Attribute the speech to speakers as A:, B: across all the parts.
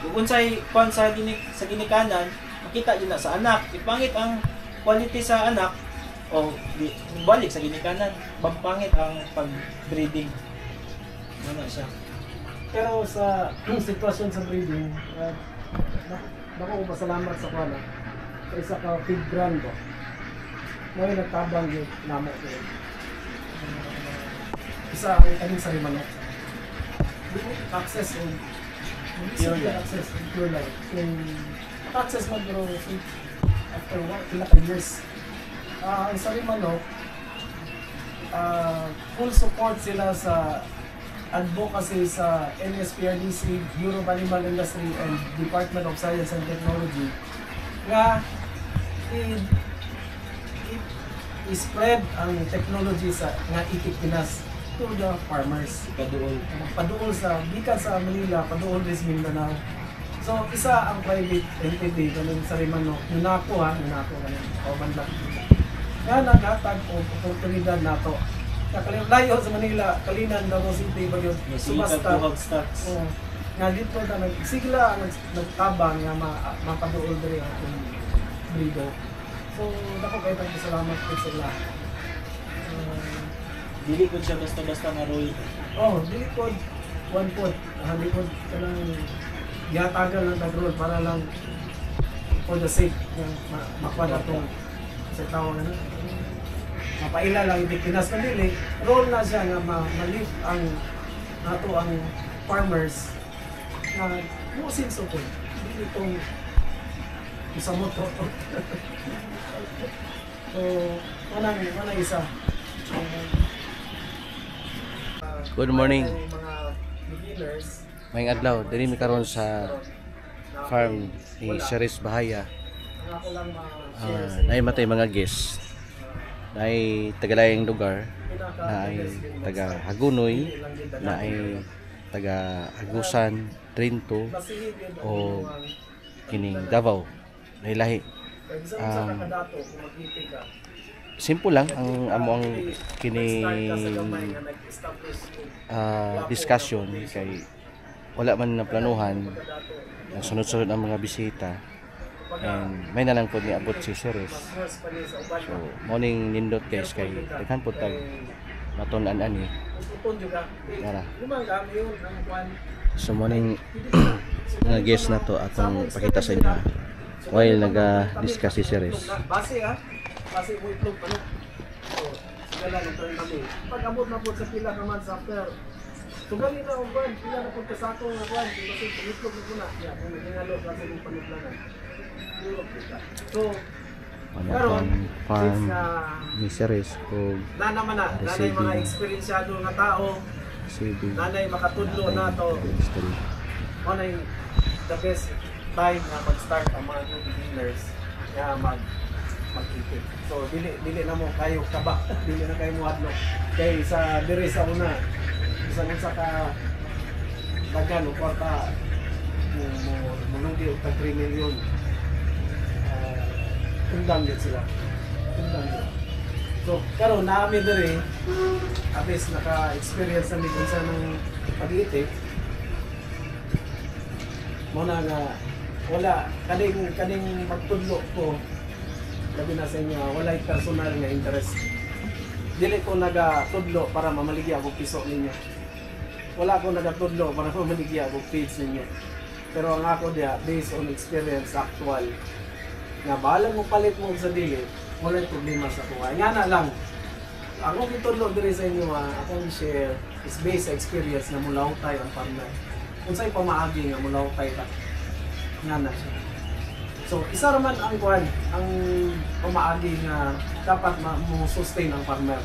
A: Kung unsay kwan sa ginikanan, makita din na sa anak. Ipangit ang quality sa anak o balik sa ginikanan. Pangit ang pag-breeding. Ano siya?
B: Pero sa sitwasyon sa breeding, ako pasalamat sa kwana. Sa isa ka feed brand ba? May nagtabang yung namo ko. Isa ang kaning sa manok. Access on pure life. Access on pure life. Kung access mo bro, after pila ka years. Ang sa manok, full support sila sa advocacy sa NSPRDC, Bureau of Animal Industry and Department of Science and Technology nga i-spread ang technology sa nga itik Pinas to the farmers. Paduol sa gikan sa Manila, paduol rin sa Mindanao. So isa ang private entity kanang sa Manok, Nunako kanang banda. Nga naghatag og oportunidad nato. Layo sa Manila, Kalinan, Davao City, Baguio, Sumasta. Nga dito na sigla nagtabang nga mapaduol diri ang atong breeder. So dako kay tayong salamat po sila.
A: Dili ko siya basta-basta nga role.
B: Dili ko one pot. Dili ko kanang gihatagan lang tag-role para lang for the sake ng makuha na itong sa tawag na mapaila lang yung Pinas na dili. Role na siya nga ma-lift ang nato ang farmers na musin so po. Dili itong isa mo to. So, manang isa.
C: Good morning.
B: Mga beginners.
C: Mayong adlaw, diri mi karon sa farm ni Ceres Bahaya. Naay matay mga guests. Naay tagalayang lugar, naay taga Hagunoy, naay taga Agusan, Trinto o kining Davao. Lahi-lahi. Simple lang ang among kini discussion kay wala man na planuhan, sunod-sunod ang mga bisita and may na lang po ni abot si Ceres. So morning nindot guys kay daghan po tag matun-an ani nara. So morning mga guest na to atong pakita sa inyo while naga-discuss si Ceres.
B: Base mo itlog ano. So sila lang turn kami. Pag abot na po sa pila ka months after tugali na ang buwan, pila na po sa ako ng buwan, kasi itlog na po na. Yeah, kung nangalo kasi yung panuglanan. So,
C: karon farm ni Ceres o
B: naman na, nanay mga eksperyensyado nga tao, nanay makatudlo na to. Nanay the best time na mag-start ang mga new beginners nga mag-itik. So, dili na mo kayo kaba, dili na kayo mo hadlok. Kay sa diri sa una, isa ka daghan o kwarta mo lugi og tag 3 million. Undang din sila. So, karon naami diri abis naka-experience na mi sa ng pag-itik. Mo na nga wala kading magtudlo ko labi na sa inyo, walay personal nga interest. Dili ko nagatudlo para mamaligya og piso ninyo. Wala ko nagatudlo para mamaligya og page ninyo. Pero ang ako dia based on experience actual nga balang mo palit mo sa dili, walay problema sa kuha. Nga na lang. Ako gitudlo diri sa inyo akong share is based sa experience na mulaw tay ang partner. Unsay pamaagi nga mulaw tay ta. Nga na siya. So, isa raman ang kuhan, ang pamaagi nga dapat mo-sustain ang farmer.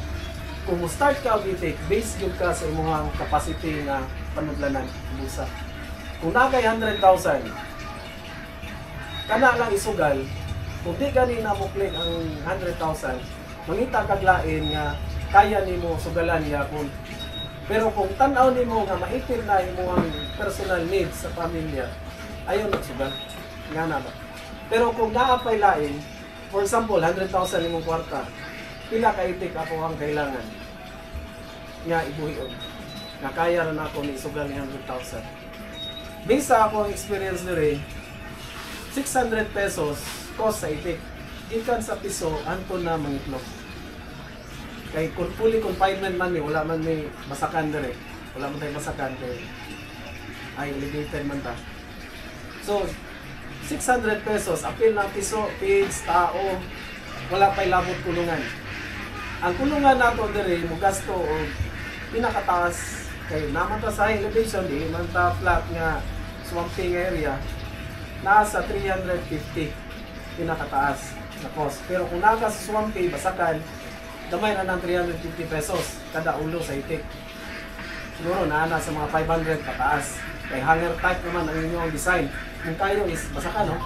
B: Kung mo-start ka og itik, base yun ka sa imong capacity nga panudlanan, busa. Kung nakay 100,000, kana lang isugal, kung di gani na mo click ang 100,000, mangita kag lain nga kaya nimo sugalan yapon. Pero kung tan-aw nimo nga maitim na imong personal needs sa pamilya, ayaw nagsugal. Nga na ba? Pero kung naapay lain, for example, 100,000 imong kwarta, pila ka itik ako ang kailangan nga ibuhion. Nga kaya rin ako ni isugal ni 100,000. Bisa ako ang experience diri, 600 pesos cost sa itik. Gikan sa piso, anto na mangitlog. Kay kung fully confinement man ni, wala man may masakan diri. Wala man tayong masakan kay ay elevated man ta. So, 600 pesos, apil na piso, pigs, tao, wala pa'y labot kulungan. Ang kulungan nato diri mo gasto o pinakataas kay naman ta sa elevation di man ta flat nga swamping area nasa 350 pinakataas na cost. Pero kung naka sa swamping basakan damay na ng 350 pesos kada ulo sa itik. Siguro na sa mga 500 kataas. Kay hanger type naman ang inyong design. Kung kayo is basakan, no?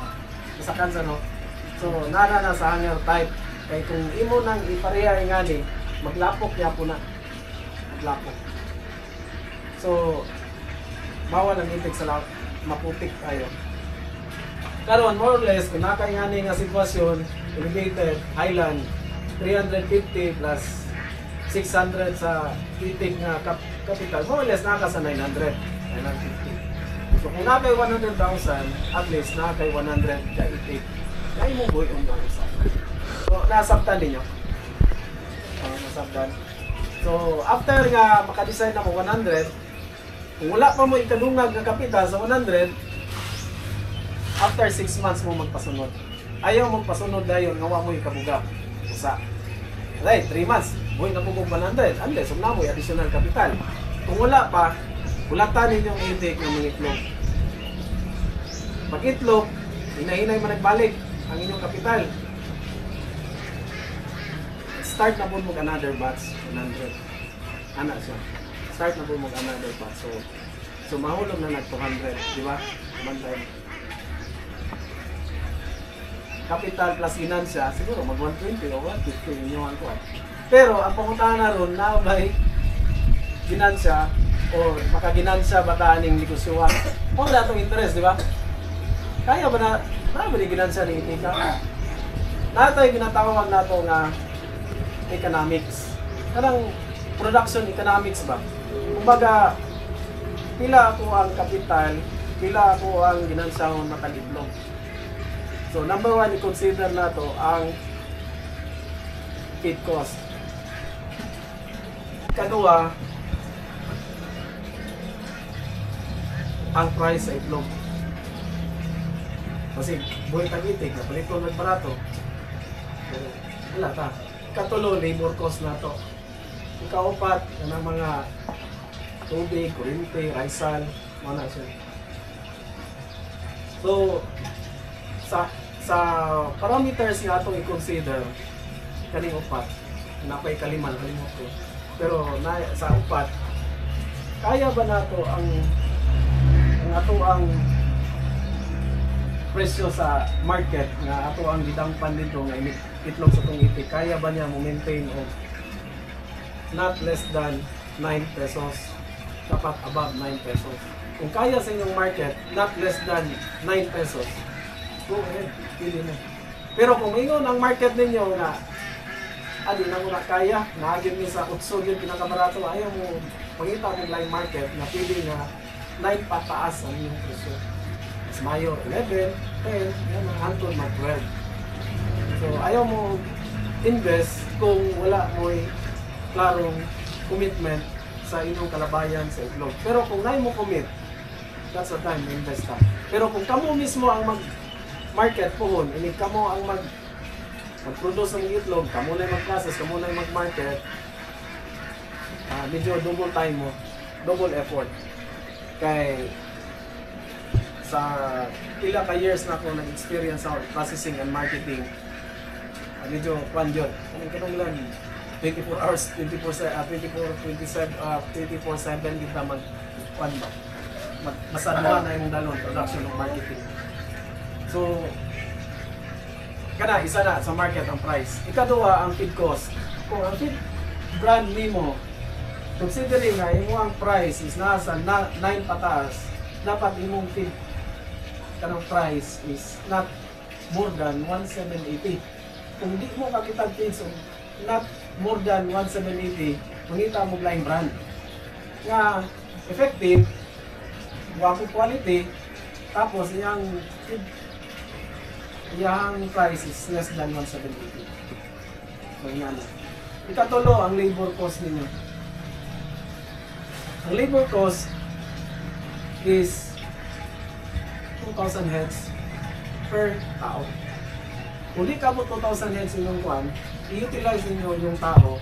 B: Basakan sa no. So na sa hanger type. Kay kung imo nang ipareha nga ni, maglapok niya po na. Maglapok. So bawal ang itik sa maputik tayo. Karon more or less kung nakaingani nga sitwasyon, elevated, highland, 350 plus 600 sa itik nga capital, more or less naka sa 900, 950. So kung nakay 100,000, at least nakay 100 ka itik. Kaya mo buhay ang mga isa. So nasabtan ninyo. Nasabtan. So after nga makadesign na mo 100, kung wala pa mo ikadungag nga kapital sa 100, after 6 months mo magpasunod. Ayaw magpasunod dayon nga wa mo ikabuga. Usa. Right, 3 months. Buhay na po kung 100. Unless, na mo additional capital. Kung wala pa, ulatan ninyo ang itik ng mga itlog. Pag itlog, hinahinay man nagbalik ang inyong kapital. Start na po mo another batch, 100. Ana siya. Start na po mo another batch. So mahulog na nag 200, di ba? Bantay. Capital plus ginansya, siguro mag 120 o 150 inyo ko. Pero ang panguntahan na ron na may ginansya o makaginansya bataan ng negosyoan. Wala itong interest, di ba? Kaya ba na ba ginansya ng itika? Nato yung ginatawag nato nga economics. Kanang production economics ba? Kumbaga, pila ako ang kapital, pila ako ang ginansyahon makaliblog. So number 1, i-consider na to ang feed cost. Kadua, ang price sa itlog. Kasi buhay tag-itik, napalit ko nagbarato. Wala ta. Katulo, labor cost na to. Ikaupat, ng mga tubig, kuryente, risal, mga siya. So, sa parameters nga itong i-consider, kaning upat, napay kaliman, kalimot ko. Pero sa upat, kaya ba nato ang ato ang presyo sa market nga ato ang gidangpan dito nga itlog sa itong itik, kaya ba niya mo-maintain o not less than 9 pesos, dapat above 9 pesos. Kung kaya sa inyong market, not less than 9 pesos, go ahead, pili na. Pero kung ingon ang market ninyo na adi na mo na kaya, naagin niyo sa utso yun pinakabarato, ayaw mo pangita mo line market na pili na 9 pataas ang inyong presyo. Mas mayor 11, 10, yan ang hantod mag 12. So ayaw mo invest kung wala mo klarong commitment sa inyong kalabayan sa itlog. Pero kung naay mo commit, that's the time to invest ka. Pero kung kamo mismo ang mag-market pohon, ini kamo ang mag-produce ng itlog, kamo na mag-process, kamo na mag-market, medyo double time mo, double effort. Kay sa pila ka years na ako nag-experience sa processing and marketing, medyo panjod. Anong kanong lang, 24 hours, 24/7 kita masadwa na yung dalon production ng marketing. So kana isa na sa market ang price. Ikaduha ang feed cost. Kung ang feed brand nimo, considering nga imo ang price is nasa 9 pataas, dapat imong feed kanang price is not more than 1,780. Kung di mo kakitag feed, so not more than 1,780, mangita mo laing brand nga effective, wapo quality, tapos iyang price is less than 170. So yan. Ikatulo, ang labor cost ninyo. Ang labor cost is 2,000 heads per tao. Kung di ka mo 2,000 heads inyong kwan, i-utilize ninyo yung tao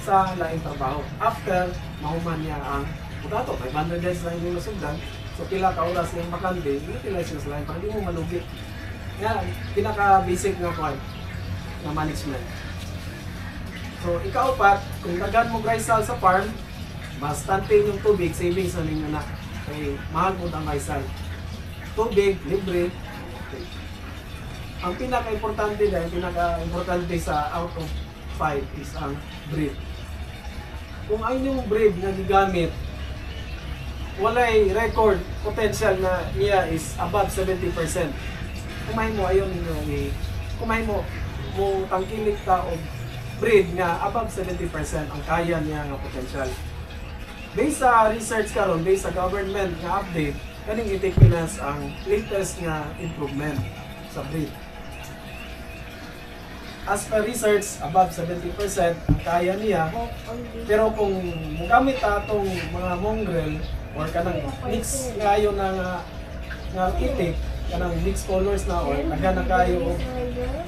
B: sa laing trabaho. After, mahuman niya ang putato, 500 heads lang yung nasugdan. So pila ka oras yung makante, i-utilize nyo sa laing para di mo malugi. Yan, pinaka-basic nga kwan na management. So ikaapat, kung dagan mo grisal sa farm, bastante yung tubig, savings na ninyo na. Kaya mahal po ang grisal. Tubig, libre. Okay. Ang pinaka-importante dahil, pinaka-importante sa out of 5 is ang breed. Kung ang inyong breed na gigamit, walay record potential na niya is above 70%. Kumain mo, ayon ninyo, kumain mo, tangkilik ka o breed nga above 70% ang kaya niya nga potential. Based sa research karon, based sa government nga update, kaning i-take Pinas ang latest nga improvement sa breed. As per research, above 70% ang kaya niya. Pero kung mugamit atong mga mongrel or kanang mix kayo na nga itik, kanang mixed colors na or nagana kayo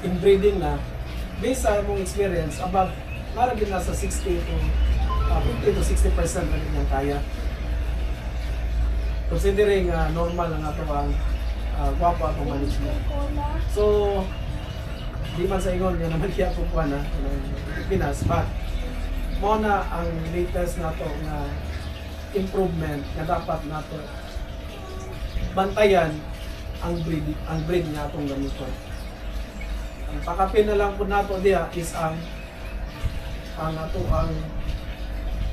B: inbreeding na, based sa mong experience, above, maragin na sa 50 to 60% na rin yung kaya. Considering normal na ito ang guwapo atong management. So, di man sa ingon, yan naman kaya kukuha na ng Pinas, but mo na ang latest na ito na improvement na dapat na ito bantayan ang breed na itong gamiton. Ang pakapin na lang po nato diya is ang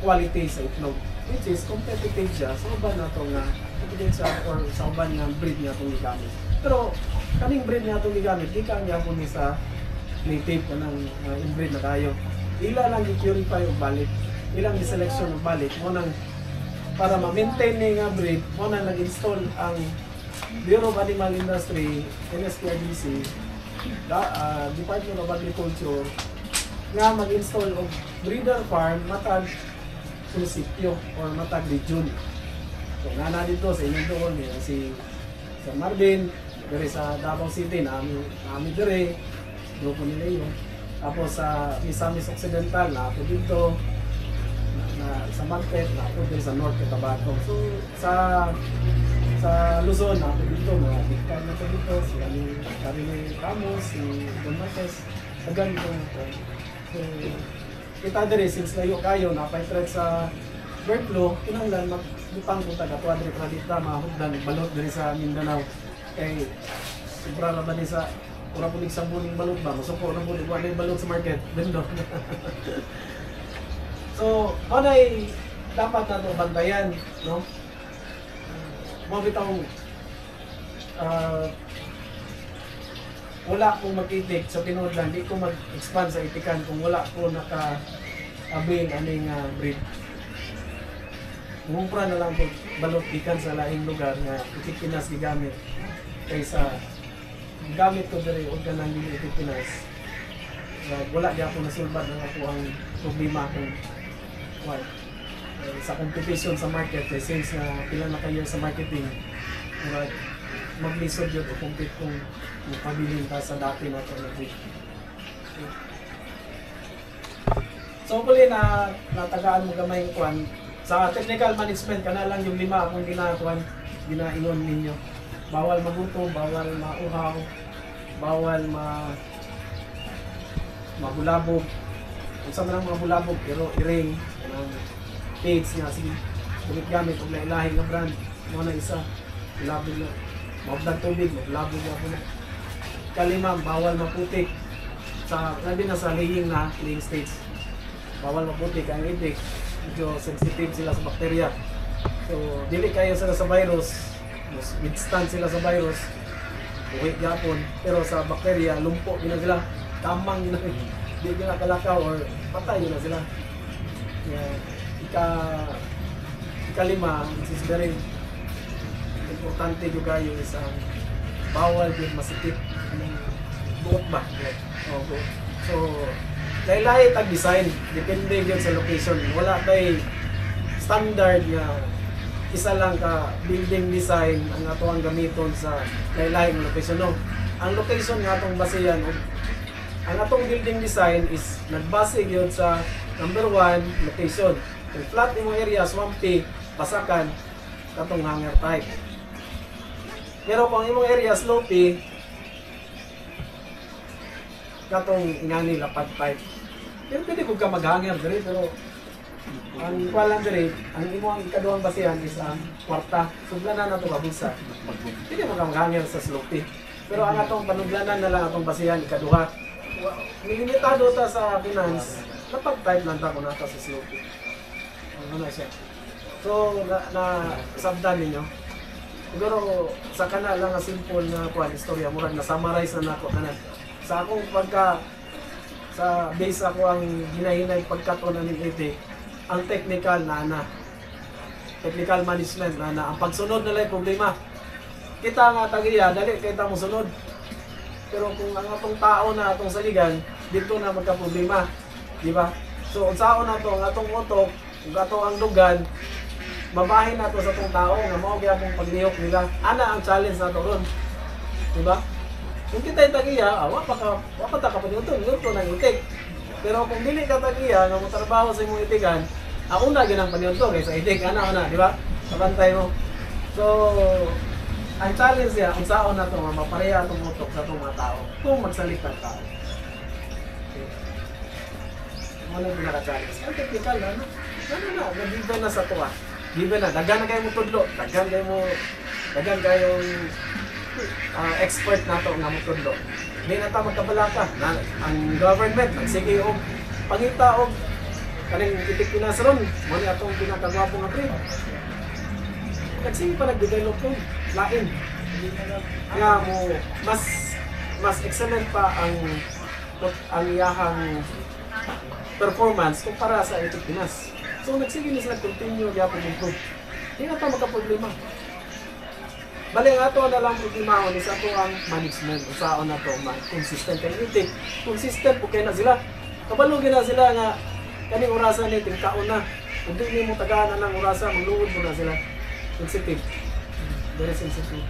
B: quality sa itlog, which is competitive siya sa uban na itong competitive or sa uban ng breed na itong gigamit. Pero kaning breed na itong gigamit, di ka niya po ni sa native ka ng inbreed na tayo. Ila lang i-purify o balik, ilang i-selection o balik mo nang para ma-maintain nga breed, mo na nag-install ang Bureau of Animal Industry, NSPRDC, Department of Agriculture, nga mag-install og breeder farm matag munisipyo or matag region. So na dito sa inyong doon si Sir Marvin, dire sa Davao City, nami dire, grupo nila yun. Tapos sa Misamis Occidental, na ako dito, sa Magpet, na ako din sa North Cotabato. So sa Luzon, na ako dito, mga bigkan na ako dito, si Karine Ramos, si Don Marquez, sa ganito na ito. So kita dire, since layo kayo, napay-threat sa bird flu, kinanglan magbutang po taga-tuwa dire para dito, mahugdan, balot dire sa Mindanao. Kay sobra naman sa pura po sa buning balot ba, masuko na po wala yung balot sa market, dindo. So, ano ay dapat na ito bantayan, no? Mabitaw, wala akong mag-itik sa tinood lang, di ko mag-expand sa itikan kung wala ko naka-avail aning breed. Mumpra na lang po balot ikan sa laing lugar na itik Pinas gigamit kaysa gamit ko diri og kanang dili Pinas. Wala di ako nasulbad ng ako ang problema kung sa competition sa market since pila na kayo sa marketing maglisod yun o compete kung magpabilin ka sa dati na ito. So hopefully na natagaan mo gamay kwan sa technical management kana lang yung 5 akong ginaingon ninyo. Bawal magutom, bawal mauhaw, bawal mahulabog. Kung sa mga mahulabog, pero i-ring, page nga, sige, gamit og lahi nga brand, mo na isa, hulabog na, mabdag tubig, mahulabog na po na. Kalima, bawal maputik, labi na sa laying stage, bawal maputik, ang itik, medyo sensitive sila sa bakterya. So, dili kayo sila sa virus, withstand sila sa virus, uwi yapon, pero sa bakterya, lumpo gina sila, kamang gina, di gina kalakaw or patay gina sila. Ikalima, which is very importante yung kayo is ang bawal yung masikip ng buot ba? Okay. So, lahi-lahi tag design, depende yun sa location. Wala tayo standard nga isa lang ka building design ang ato ang gamiton sa lahi-lahi ng location. No? Ang location nga atong basehan, ang atong building design is nagbase yun sa number 1, location. Kung flat imong area, swampy, pasakan, katong hanger type. Pero kung imong area slopey, katong ingani lapad type. Pero pwede kung ka mag-hanger diri, pero ang kuwalan diri, ang imong ikaduhang basehan is ang kwarta. Suglanan na ito kabusa. Pwede mo ka mag-hanger sa slopey. Pero ang atong panuglanan na lang atong basehan, ikaduha. Nilimitado ta sa finance, lapad type lang ta kung nata sa slopey. Ano na siya. So, sabdan ninyo. Siguro, sa kana lang nga simple na kuwan, istorya, murag na-summarize na nako kanan. Sa akong sa base ako ang hinahinay pagkatunan ng itik, ang technical technical management ang pagsunod na lang problema. Kita nga tagiya, dali kita mo sunod. Pero kung ang atong tao na atong saligan, dito na magka-problema. Di ba? So, unsaon na to, ang atong utok, kung ato ang dugan, mabahin na to sa itong tao nga mao gyapon paglihok nila. Ana ang challenge nato ron. Di ba? Kung kita tagiya, wa pa ta kapaniuton, luto nang itik. Pero kung dili ka tagiya nga mo trabaho sa imong itikan, ako na gyud ang paniuton kaysa itik ana, di ba? Sabantay mo. So, ang challenge niya, kung saan na ito, mapareha itong utok sa itong mga tao kung magsalita ang tao. Okay. Ano yung pinaka-challenge? Ang technical na, nag-given na sa ito given na, dagan na kayo mo tudlo, dagan kayong expert na ito nga mo tudlo. Hindi na ito magkabalaka. Ang government, nagsige o pangita o kaning itik pinasron, muli itong pinakagwapo nga trade. Nagsige pa nag-develop yun. Lain. Nga mo mas excellent pa ang iyahang performance kumpara sa itik Pinas. So nagsige ni sila continue gyapon improve. Di na ta magka-problema. Bali ang ato na lang problema ni sa ato ang management. Usaon na to consistent kay itik. Consistent po kay na sila. Kabalo na sila nga kaning orasan ni tingkaon na. Kung di mo tagaan na ng orasan, magluod mo na sila. Sensitive. Very sensitive.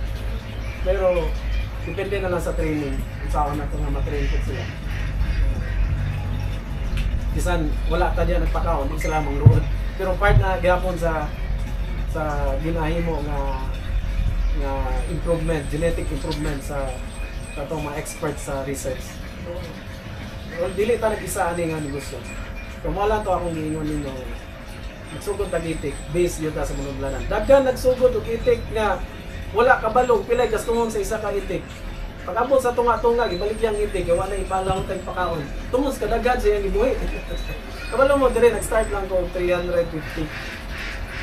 B: Pero, depende na lang sa training. Kung saan na ito nga matrain ko sila. Bisan, wala ta dyan nagpakaon, hindi sila mangluod. Pero part na gapon sa ginahimo nga improvement, genetic improvement sa itong mga experts sa research. Well, dili ta nag-isa ani nga negosyo. Kung wala to akong giingon ninyo, nagsugod tag-itik, base yun ta sa manublanan. Daghan nagsugod og itik nga wala kabalong, pilay gastungon sa isa ka itik. Pag abot sa tunga-tunga, ibalik yung itik, gawa na ipalang tayong pakaon. Tungos kadaghan siya yung ibuhi. Kabalong mo, dire, nag-start lang ko 350.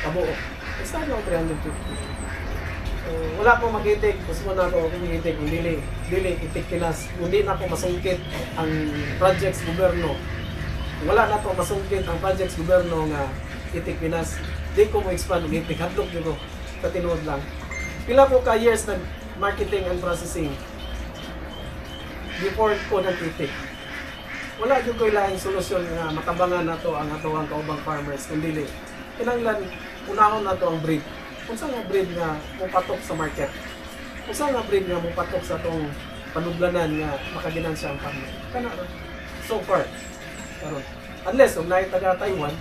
B: Kabuo. Nag-start lang 350. Wala po mag-itik, gusto mo na ako kung itik, dili itik Pinas. Hindi na po masungkit ang projects gobyerno. Wala na po masungkit ang projects gobyerno nga itik Pinas. Di ko mo-expand ng itik, hadlok nyo ko sa tinuod lang. Pila ko ka years nag marketing and processing before ko nag-itik. Wala yung ko ilaing solusyon nga matabangan na to ang atawang kaubang farmers. Kundi kinanglan, unahon na to ang breed. Kung saan nga breed nga mupatok sa market. Kung saan nga breed nga mupatok sa tong panublanan nga makaginansya ang farmer. Kana so far. Karon. Unless kung naay taga Taiwan,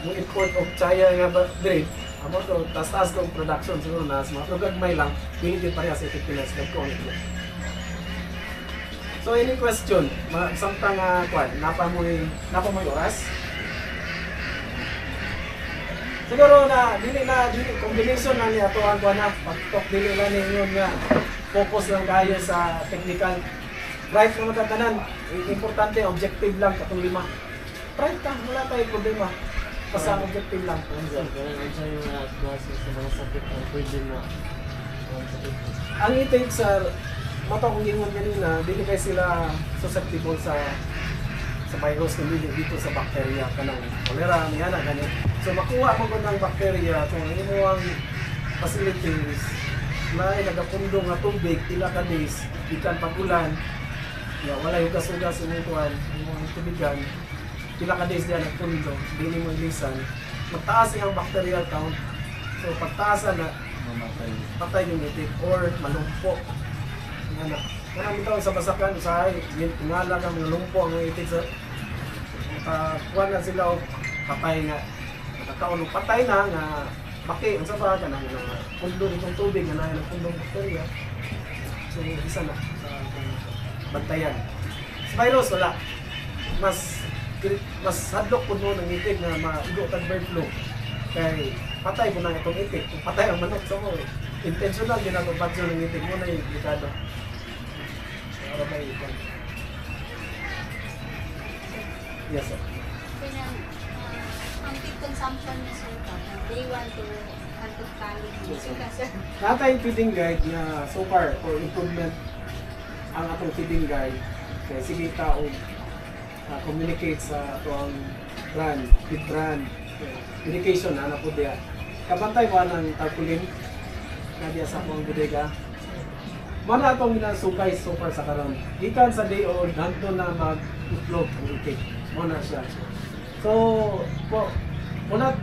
B: mo import of China nga breed, amo to taas ng production siguro na sa mga gagmay lang, dili din pareha sa Pilipinas nagko ito. So any question, samtang kwan, napa mo oras? Siguro na dili combination na ni ato ang kwan na pagtok dili lang ninyo nga focus lang kayo sa technical. Right na matatanan, importante objective lang katong lima. Right ka, wala tayong problema. Basta objective lang. Ang itik sir, mata kong ingon kanina, dili kay sila susceptible sa virus kundi dito sa bacteria kanang cholera niya na ganit. So makuha mo ko ng bacteria kung imo ang facilities may nagapundo nga tubig pila ka days gikan pag-ulan. Ya wala yung gas-ugas yung kuan, yung tubigan. Pila ka days diyan nagpundo, dili mo ilisan. Magtaas ang bacterial count. So pagtaasan na patay yung itik or malumpo. Nga na. Marami taon sa basakan, usahay, ngala ka malumpo ang itik sa kuha na sila o patay nga. Nakakaon patay na nga baki, ang saba ka na pundo itong tubig na nahin ang pundong bakterya. So isa na sa bantayan. Sa virus, wala. Mas hadlok po noon ang itik na maigo tag bird flu. Kaya patay mo na itong itik. Kung patay ang manok sa mo, intentional din ang pagsyon ng itik mo na yung delikado. Para ba ito? Yes, sir.
D: Ang feed consumption niya sir, day 1 to hantod kalig. Sir.
B: Natay feeding guide na so far for improvement ang atong feeding guide. Kaya sige ta og communicate sa atong brand, feed brand, communication ana po diya. Kabantay ba ng tarpaulin na diya sa atong bodega? Mana atong ginasukay so far sa karon. Gikan sa day old nanto na mag-utlog ang itik. Muna siya. So, po, muna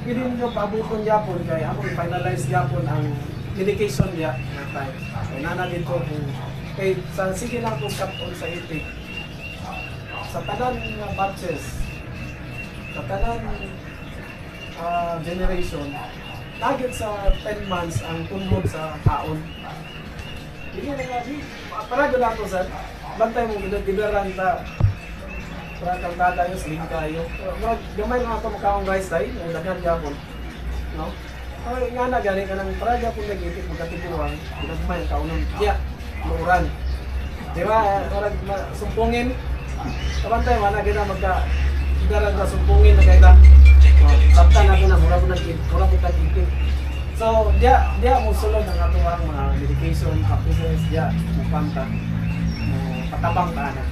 B: pwede nyo paabuton yapon kaya ako i-finalize yapon ang medication niya na time. So, nana dito kung kay sa sige lang kung cut-on sa itik. Sa tanan nga batches, sa tanan generation, lagit sa 10 months ang tunod sa kaon. Hindi na nga, para doon ako sir, bantay mo ginagaran ta para kang tatayo, slim kayo. Gamay mga kamukhaong guys tayo, nagdagan yapon. No? Ay, nga na, gani ka ng para yapon nag-itik, magkatipuan, ginagmay ang kaunang kaya, luuran. Di ba, para sumpungin, kabantay mo na, gina magka-igaran na sumpungin na kaita. Sabta na ko na, mura ko nag-itik. So, dia mo sulod ang atuang mga medication, practices, dia mupanta, patabang ka na.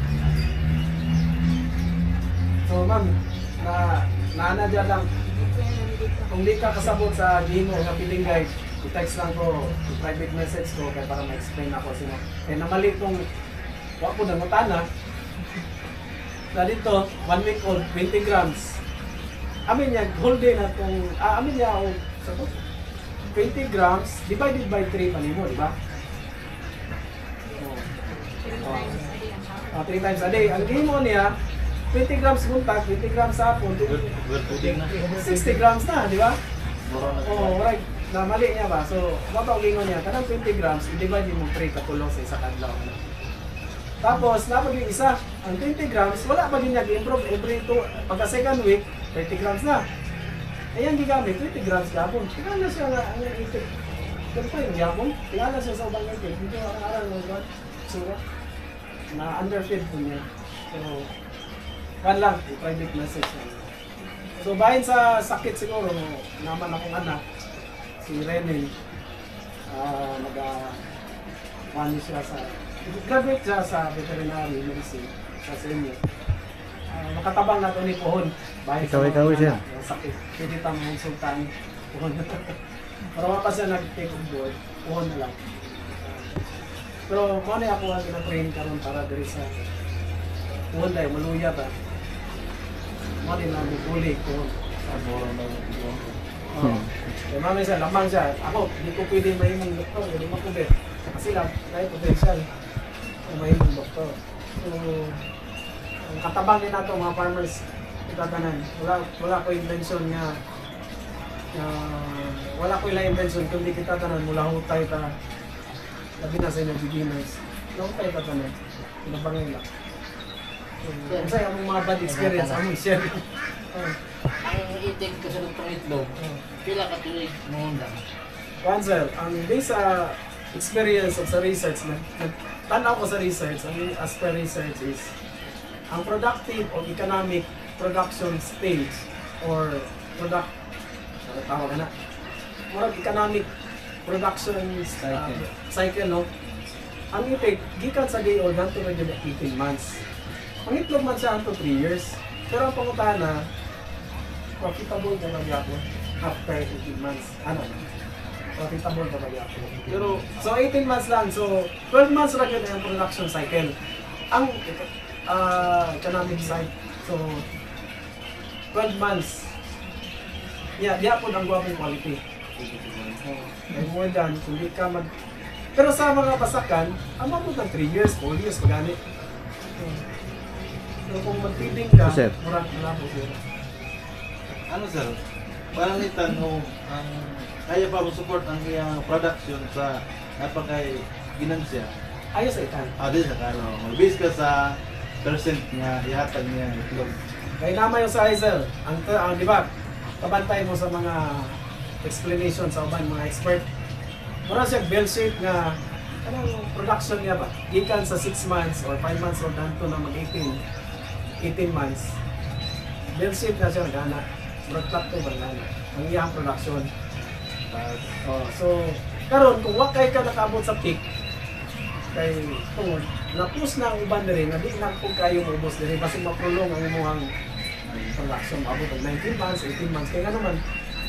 B: So ma'am, naana dyan lang, kung di ka kasabot sa Gino nga feeding guide, i-text lang ko, i-private message ko kaya para ma-explain ako sino. Kaya namali kong wak po nangutana, na dito, 1 week old, 20 grams. Amin niya, whole day na itong, amin niya, 20 grams, divided by 3 panimo, di ba? 3 times a day. Ang gimo niya, 20 grams buntag, 20 grams hapon, 60 grams na, di ba? Oo, right. Na mali niya ba? So, mataw gingon niya, kanang 20 grams, i-divide mo 3 katulong sa isa kadlaw. Tapos, napag yung isa, ang 20 grams, wala pa din niya i-improve every 2, pagka second week, 30 grams na. Ayan, gigamit, 20 grams gapon. Tingnan na siya nga, ang itik. Kaya pa yung gapon, tingnan na siya sa ubang itik. Dito ang aral ng God. So, na underfed po niya. So, kan lang, private message lang. So, bahin sa sakit siguro, naman akong anak, si Renel, nag-mani siya sa, graduate siya sa veterinary medicine, sa senior. Makatabang na ito ni Pohon. Bahin sa mga
C: siya.
B: anak, sakit. Pwede tayong konsultan, Pohon. Pero pa siya nag-take on board, Pohon na lang. Pero kung ano ako ang gina-train karon para diri sa Pohon dahil maluya ba? Mali na buli ko. Kaya mami siya, lamang siya. Ako, hindi ko pwede mahimong doktor. Hindi mo ko kasi lang, dahil potential kung mahimong doktor. So, ang katabang din nato mga farmers, itatanan. Wala ko intention nga wala ko ilang intention kundi kita tanan mula hutay ta labi na sa inyo beginners. Hutay ta tanan. Pinabangay lang. Kung sa'yo ang mga bad experience, among share.
E: Ang itik kasi ng itlog, pila ka tuloy noon lang.
B: Answer, ang based sa experience of sa research, tanaw ko sa research, ang as per research is, ang productive o economic production stage or tawag na, murag economic production cycle, no? Ang itik, gikan sa day old, nanto na yun 18 months. Ang itlog man siya anto 3 years. Pero ang pangutana, profitable na nagyapon after 18 months. Ano? profitable talaga ako.
E: Pero,
B: So 18 months lang. So 12 months lang yun ang production cycle. Ang economic side. So 12 months. Yeah, di po ang guwapong quality. And more than, hindi ka mag... Pero sa mga pasakan, amabot ng 3 years, 4 years, pagani. So kung mag-feeding ka,
C: Sir.
B: murang na po sir.
F: Ano sir, panangitan o ang kaya pa mo support ang iyang production sa napakay ginansya.
B: Ayos sa itan.
F: Adi sa kano, mag-base ka sa percent niya, ihatag niya itlog.
B: Kaya naman yung sizer, ang di ba, kabantay mo sa mga explanation sa uban mga expert. Mura siya bell shape nga kanang production niya ba? Gikan sa 6 months or 5 months old nanto na mag-18 months. Bell shape na siya nagana. Murag plato ba nagana? Ang iyang production. So karon kung wa kay ka nakaabot sa peak kay tungod na-push na ang uban diri nga di na kung kayo maubos diri basi maprolong ang imong production abot og 19 months, 18 months kaya nga naman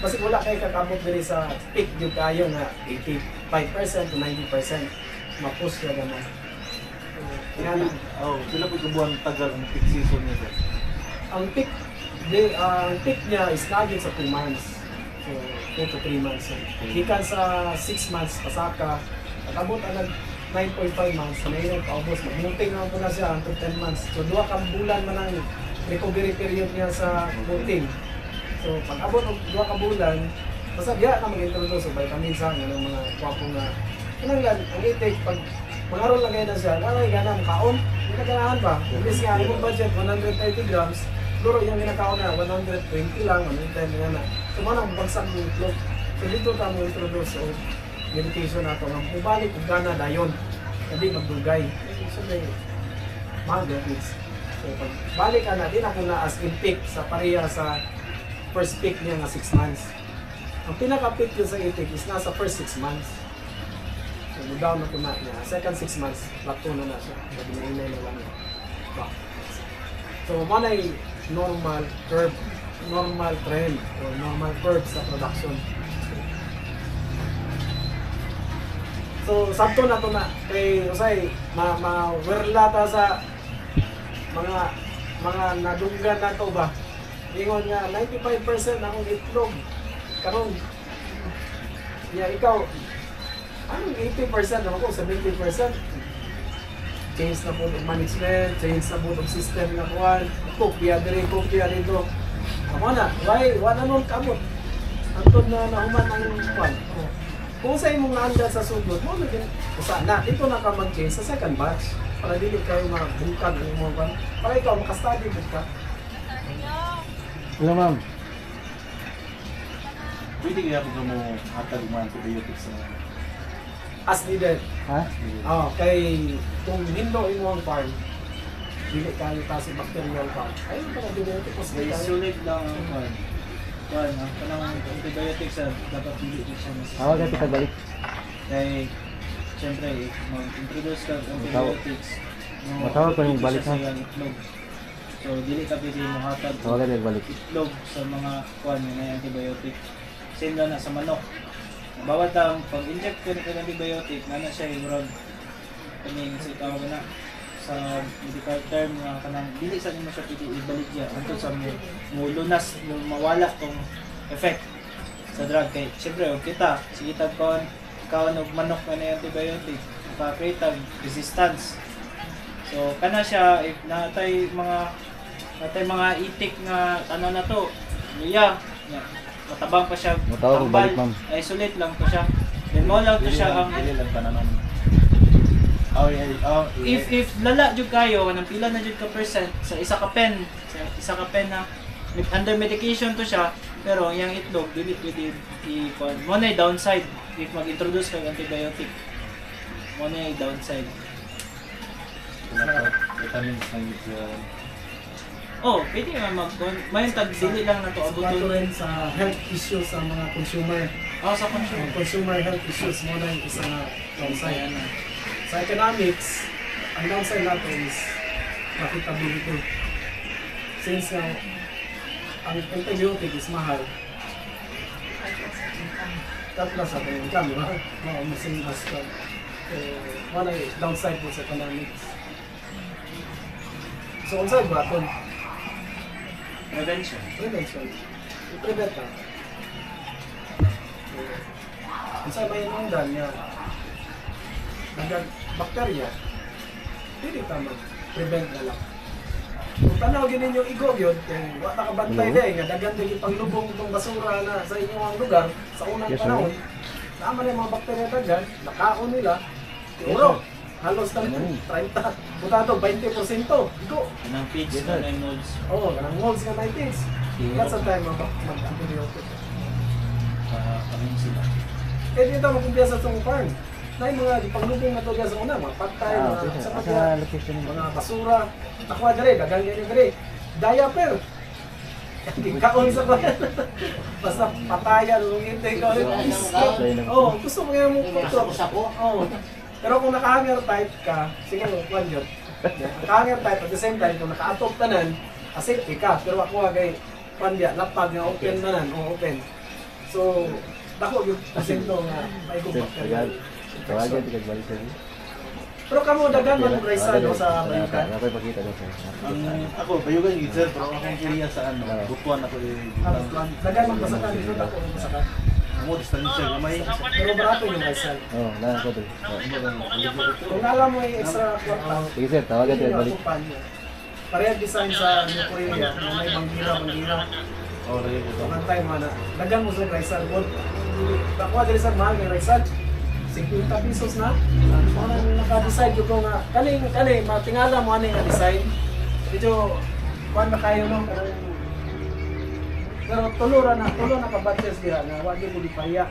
B: basi wala kay kakabot diri sa peak gyud kayo nga 85% to 90% ma-push siya naman. Kaya na
F: Oh, sila po kabuan tagal ang peak season niya sir.
B: ang peak niya is lagi sa 2 months. So 2 to 3 months. So, gikan sa 6 months pasaka nakabot ang 9.5 months na yun paubos magmunting naman po na siya until 10 months. So 2 kang bulan man ang recovery period niya sa munting. So pag abot og 2 ka bulan basta diya na mag-introduce og vitamin sa ng mga kwapo nga kinanglan ang intake pag mangaron lang kayo na siya wala gana mo kaon hindi ka ganahan ba imbis nga ang budget 130 grams luro yung ginakaon na 120 lang 110 nga na so manang bagsak mo itlog so dito ka mo introduce og medication nato nga mubalik og gana dayon hindi magdugay so may mahal benefits so pag balik ka na di na ko na as in peak sa pareha sa first peak niya nga 6 months. Ang pinaka-peak yun sa itik is nasa first 6 months. So, down na ito na niya. Second 6 months, plateau na siya. Sabi na inay na lang niya. So, man ay normal curve, normal trend, or normal curve sa production. So, sabto na ito na. Kay, usay, ma-werla ta sa mga nadunggan na ito ba? Ingon nga 95% na akong itlog. Karon ya ikaw anong 80% na ako 70%. Change na po ng management, change na po ng system na kuwan. Kopya dito. Amo na, wala nun kamot. Antod na nahuman ang kuwan. Kung sa imong naanda sa sugod, mo naging usa na dito na ka mag-change sa second batch para dili kayo mabungkag ang imong kuwan. Para ikaw makastudy gud ka.
C: Hello, ma'am.
F: Pwede kaya po mo hatag mga antibiotics sa
B: As needed.
C: Ha?
B: Kay kung hindo imong farm, dili kayo kasi bacterial farm. Ayun para antibiotics
A: May
B: kayo.
A: sulit lang ang kuan ang kanang antibiotics dapat dili siya mas.
C: Ako na kita balik.
A: Kay siyempre mag-introduce ka ng antibiotics.
C: Matawag ko yung balik, ha?
A: ha. So dili ka pwede mohatag
C: Ako na balik.
A: itlog sa mga kuan nga may antibiotic. Same lang na sa manok. Bawat ang pag-inject ka ng antibiotic, na siya yung rod. Kaning sa tawag na sa medical term nga kanang dili sa nimo siya pwede ibalik diya until sa mulunas mawala tong effect sa drug kay syempre og kita sige tag kaon og manok na antibiotic maka-create resistance. So kana siya if natay mga itik nga ano na to luya matabang pa siya
C: Matawag ko balik, ma'am.
A: isolate lang to siya then mo lang to siya ang
F: dili lang pananon.
A: if lala jud kayo kanang pila na jud ka percent sa isa ka pen na under medication to siya pero yang itlog dili pwede mo na downside if mag-introduce kag antibiotic mo na downside.
F: Vitamins na yun.
A: Oh, pwede nga may tag dili lang na to
B: Abuto
A: abuton
B: rin sa health issues sa mga consumer.
A: sa consumer.
B: Consumer health issues mo na yung isa na downside.
A: Ayan na.
B: Sa economics, ang downside natin is profitability. Since ang antibiotic is mahal,
D: sa income.
B: Tatlo sa ating income, di ba? Mga masing mas wala downside po sa economics. So, unsay ba ito?
A: Prevention.
B: Prevention. I-prevent na. Unsay may inundan niya bakterya, hindi ka mag-prevent na lang. Kung tanaw ginin yung igog yun, kaya wala nakabantay din, nga dagan din yung panglubong itong basura na sa inyong lugar sa unang panahon, naman yung mga bakterya dagan, nakaon nila, siguro, halos na 30, buta ito, 20%. Igo.
A: Anong pigs, anong molds.
B: Oo, kanang molds nga may pigs. That's the time mag-antibiotic.
A: Kaming sila.
B: Eh dito magkumpiyansa sa itong farm. Na yung mga panglubong na ito sa una, mga patay, mga sa mga basura, nakuha dali, dagang ganyan dali. Diaper. Kaon sa kwan. Basta patayan, lumintay ka. Oo, gusto mo nga mong kontrol. Oo. Pero kung naka-hanger type ka, sige mo, kwan yun. Naka-hanger type, at the same time, kung naka-atop tanan, asipti ka. Pero ako kay kwan diya, lapag nga open tanan, o open. So, dako yung pasinto nga maigong bakterya.
C: Tawagan tigag balik sa ni.
B: Pero kamo dagan man raisa no sa balikan.
C: Ako pakita do sir.
F: Ako, bayugan yung sir, pero akong area sa ano, butuan ako
B: Dagan man masakan dito dako masakan.
F: mo distansya gamay.
B: Pero barato yung raisa.
C: Oh, na ko to.
B: Kung alam mo yung extra kwarta,
C: Sige sir, tawagan tigag balik.
B: Pareha design sa New Korea na may bangira.
F: Oh, lagi ko.
B: Mga time mana. Dagan mo sa raisa good. Nakuha diri sa mahal ng raisa. 50 pesos na. Ano naka-decide ko nga kani matingala mo ani nga design. Medyo kuan na kayo no kanang pero tulo na ka batches diha nga wa gyud di pahiya.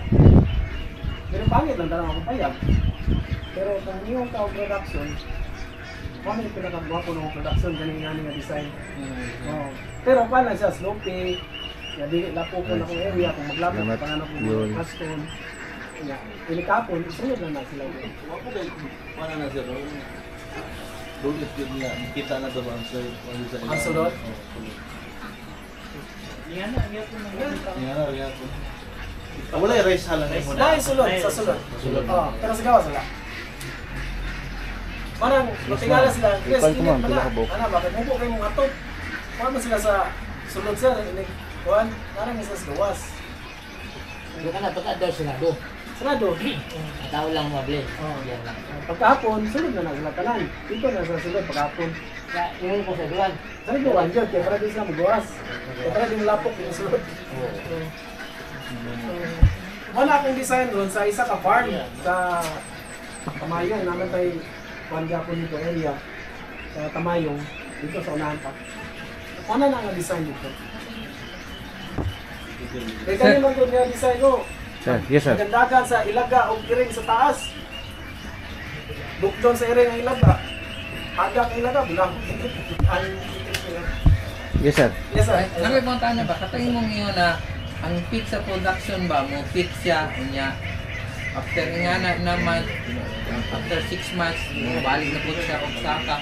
B: Pero pangit lang tanang ako payag. Pero kung yung ka production, kami ni pinakagwapo ng production kani nga design. Oh. Pero paano siya slopey. Ya di lapo ko na kung area kung maglapit pa nga ng custom. Ya, ini kapon, sunod na sila.
F: Ako dahil, paano na sir? Dulit yun nga, kita na ito ba ang sir?
B: Ang sulod?
A: Yan na, yan po nang
F: Yan. Wala yung rice halang mo na.
B: Dahil sulod, sa sulod. Oo, pero sa gawa sila. Manang, matingala sila, Chris,
C: Kuan
B: hindi
C: ko, ma'am,
B: pala.
C: pila ka buhok.
B: Ano, bakit mo po kayong mga top? Kuhan mo sila sa sulod sir, kuhan, narang isa sa gawas.
E: Doon ka na, pagka-daw sila do.
B: Sarado.
E: Tao lang mabli.
B: Oo.
E: Yan lang.
B: Pagkahapon, sulod na sila tanan. Dito na sa sulod pagkahapon.
E: Iyon ko sa duwan.
B: Sa duwan dyan, kaya para din sila magawas. Kaya para din lapok yung sulod. Wala akong design doon sa isa ka farm sa Tamayong. Naman tayo kuhan po dito area sa Tamayong. Dito sa unahan pa. Ano na ang design dito? Kaya kanina man ko nga design ko.
C: Sir, yes sir.
B: Gandagan sa ilaga o iring sa taas. Bukdon sa iring ang ilaga. Aga ang ilaga, bilang.
C: Yes sir.
B: Yes sir.
G: Nakoy mo na ba katong mo ngayon na ang peak sa production ba mo peak siya unya after nga na naman after 6 months mo balik na po siya og saka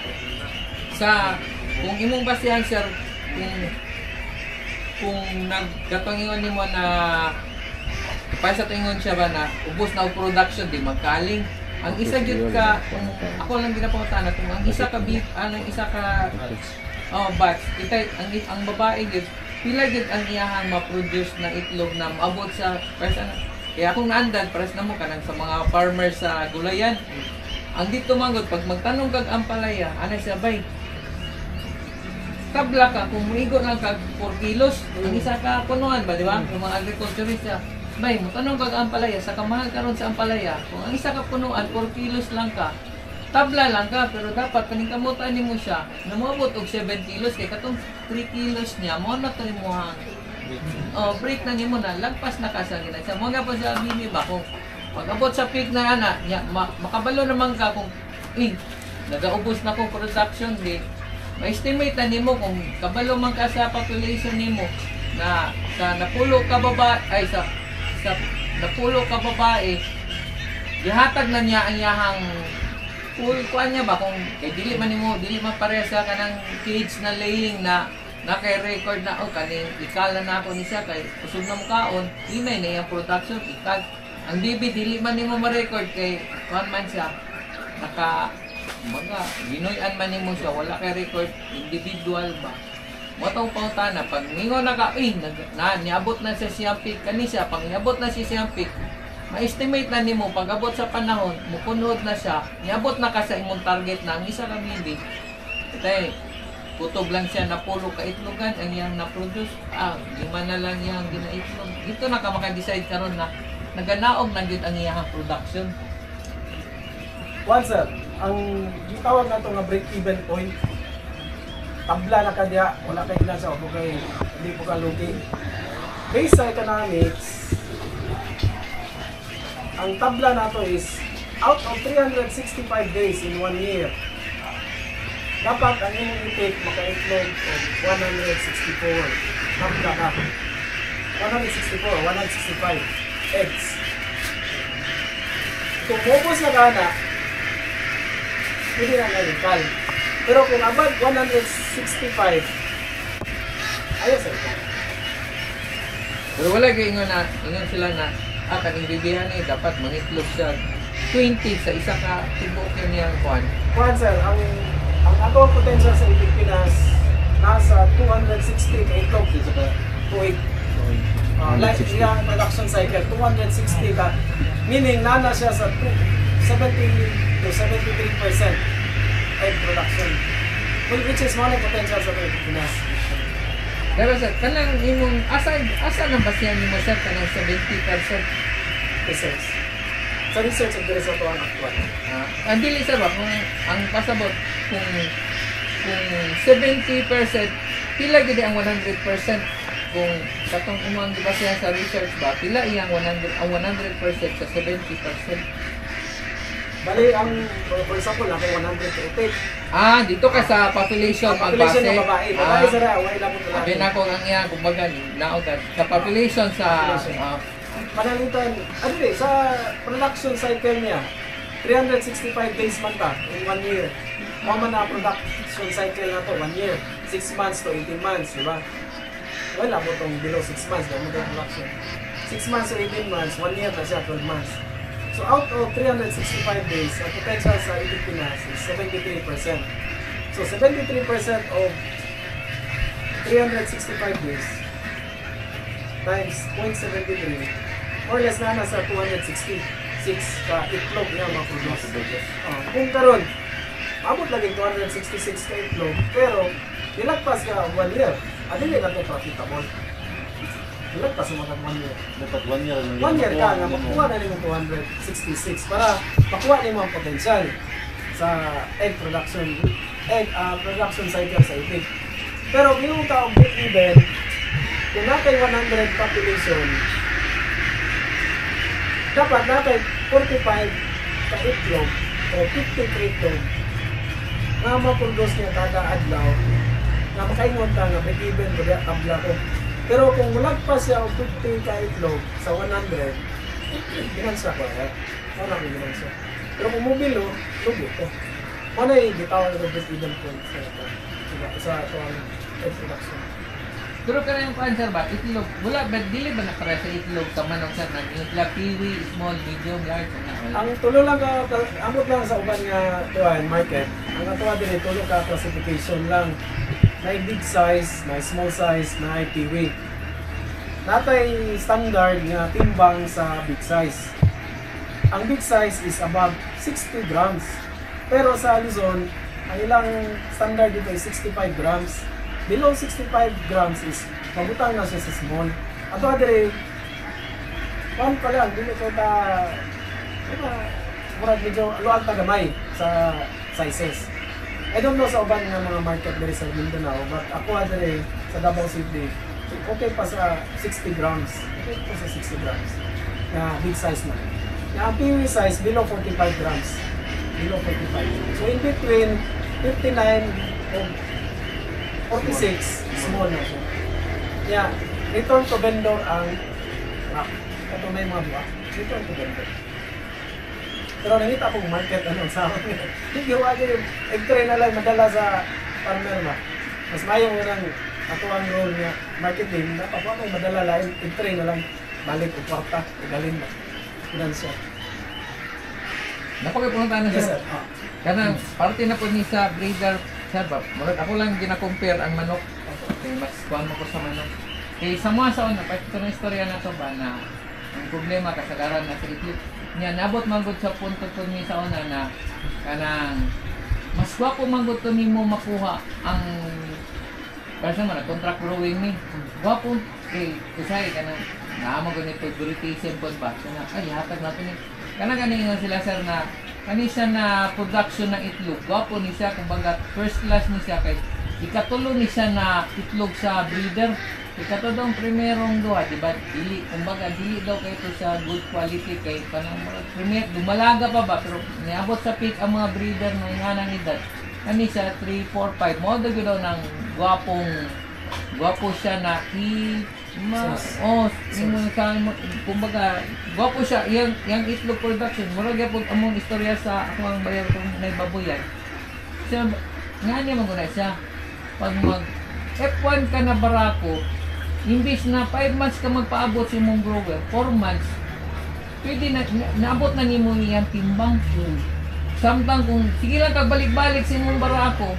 G: sa kung imong basihan sir kung nagkatongingon nimo na pa sa tingon siya ba na ubos na og production di magkaling ang isa gyud ka kung ako lang ginapangutan kung ang isa ka beef ang isa ka batch itay ang babae gyud pila gyud ang iyahang ma-produce na itlog na maabot sa person kaya kung naandan pares na mo kanang sa mga farmers sa gulayan ang dito manggod pag magtanong kag ampalaya ana siya bay tabla ka kung muigo lang kag 4 kilos ang isa ka punuan ba di ba yung mga agriculturista bay mo tanong kag ampalaya sa kamahal karon sa ampalaya kung ang isa ka punuan 4 kilos lang ka tabla lang ka pero dapat paningkamutan nimo siya na moabot og 7 kilos kay katong 3 kilos niya mo na to imong break na nimo na lagpas na ka sa gina siya mo nga pa sa bini ba kung pag-abot sa peak na ana nya makabalo naman ka kung nagaubos na kong production di ma-estimate na nimo kung kabalo man ka sa population nimo na sa napulo ka babae ay sa napulo ka babae gihatag na niya ang iyahang kuan niya ba kung kay dili man pareha sa kanang cage na laying na naka-record na kaning ikala na ako ni siya kay usog na mukaon, imay na yung production ikal. Ang DB dili man nimo ma-record kay one man siya naka mga ginoy-an man nimo siya wala kay record individual ba. Motong pautana pag mingo niabot na siya siyampik kani siya pag niabot na siya siyampik ma-estimate na nimo pag abot sa panahon mukunod na siya niabot na ka sa imong target na ang isa ka bibi tay kutob lang siya napulo ka itlogan ang iyang na-produce lima na lang iyang ginaitlog dito na ka maka-decide karon na naganaog na gyud ang iyang production.
B: One sir, ang gitawag na ito nga break-even point, tabla na ka diya, wala kay ilan sa o kay hindi po ka lugi. Based sa economics, ang tabla na ito is out of 365 days in 1 year, dapat ang inyong intake maka-itlog of 164. Tabla ka. 165 eggs. Kung focus na ka na, hindi na nalital. Pero kung above 165, ayos ito.
G: Pero wala kay ingon sila na kaning bibihan dapat mangitlog siya 20 sa isa ka tibuok niyang kuan.
B: Kuan sir, ang atong potential sa Pilipinas nasa 260 ka itlog sa tuig. Like yung production cycle, 260 ka. Meaning, nana siya sa 70 to 73% egg production. Which is more potential sa Pilipinas.
G: Pero sir, kanang imong asa nang basihan nimo sir kanang 70%?
B: Research. Sa research, ang dire sa ito ang actual.
G: Ang dili sir ba kung ang pasabot kung 70% pila gid ang 100%? Kung katong umang gibasihan sa research ba pila iyang 100% sa 70%?
B: Bali ang for example ako 100
G: dito ka sa population
B: population
G: magbase.
B: ng babae. Babae sara wala lang po
G: Abi na ko ang iya kumbaga naogad sa population sa
B: panalitan sa production cycle niya 365 days man ta in 1 year. Mama na production cycle na to 1 year, 6 months to 18 months, di ba? Wala po itong below 6 months, gano'n yung production. 6 months to 18 months, 1 year na siya, 12 months. So out of 365 days, ang potential sa Pilipinas is 73%. So 73% of 365 days times 0.73, more or less na nasa 266 ka itlog niya ma-produce. Kung karon, abot lagi 266 ka itlog, pero nilagpas ka 1 year. Adili na ito profitable. Nilagpas mo mga 1 year.
F: Dapat 1 year lang.
B: 1 year ka nga, makuha na rin 266 para makuha rin mo ang potential sa egg production cycle sa itik. Pero kung yung taong break-even, kung nakay 100 population, dapat nakay 45 ka itlog o 50 ka itlog na maproduce niya kada adlaw na makaingon ka nga break-even ko diya tabla ko. Pero kung mulagpas siya o 50 ka itlog sa 100, ginansa ko wala ko ginansa. Pero kung mobilo, lugi ko. Ano yung bitawag na break-even point sa egg production?
G: Pero kaya yung answer ba, itlog, wala ba, dili ba nakara sa itlog sa manok sa nag-itlog, kiwi, small, medium, large, wala?
B: Ang tulo lang ka, amot lang sa uban nga tuwan, market. Ang atuwa din, tulo ka classification lang. Na big size, na small size, na kiwi. Natay standard nga timbang sa big size. Ang big size is above 60 grams. Pero sa Luzon, ang ilang standard dito is 65 grams. Below 65 grams is mabutang na siya sa small. Ato adire, pan pa lang, dili ko murag medyo luag tagamay sa sizes. I don't know sa uban nga mga market diri sa Mindanao, but ako adire sa Davao City, okay pa sa 60 grams. Okay pa sa 60 grams. Na big size na. Na ang PW size, below 45 grams. Below 45. So in between 59 and 46, small na siya. Yeah, return to vendor ang ito na yung mga buwa. Return to vendor. Pero nangita akong market sa akin. Hindi ko yung egg tray na lang madala sa farmer ba. Mas mayong unang ako ang role niya marketing, dapat pa may madala lain, entry na lang, balik o kwarta, igalin na. Financial.
G: Napagpunta na
B: Yes,
G: sir.
B: sir.
G: Kanang parte na po ni sa breeder, sir ba? Murag ako lang gina-compare ang manok. Kay mas kuan mo ko sa manok. Kay sa mga sa una, ito na istorya na to ba na ang problema kasagaran na sa itlog. Niya nabot man gud sa punto to ni sa una na kanang mas gwapo man gud to nimo makuha ang kasi man contract growing ni. Gwapo kasi kanang naamo gud ni favoritism pod ba. So na ay hatag nato ni. Kanang ganingon sila sir na kani siya na production ng itlog. Gwapo ni siya kumbaga first class ni siya kay ikatulo ni siya na itlog sa breeder. Ikatodong primerong duha, di ba? Dili, kumbaga dili daw kay ito sa good quality kay kanang primer dumalaga pa ba pero niabot sa peak ang mga breeder ng inganang edad. Kani siya 3, 4, 5 mo daw ng gwapo siya na kumbaga gwapo siya yang itlog production. Murag gyapon among istorya sa ako ang bayar kong naibaboyan. Siya nga niya maguna siya pag mag F1 ka na barako, imbis na 5 months ka magpaabot sa imong grower, 4 months, pwede na, naabot na nimo iyang timbang. Samtang kung sige lang kagbalik-balik sa imong barako,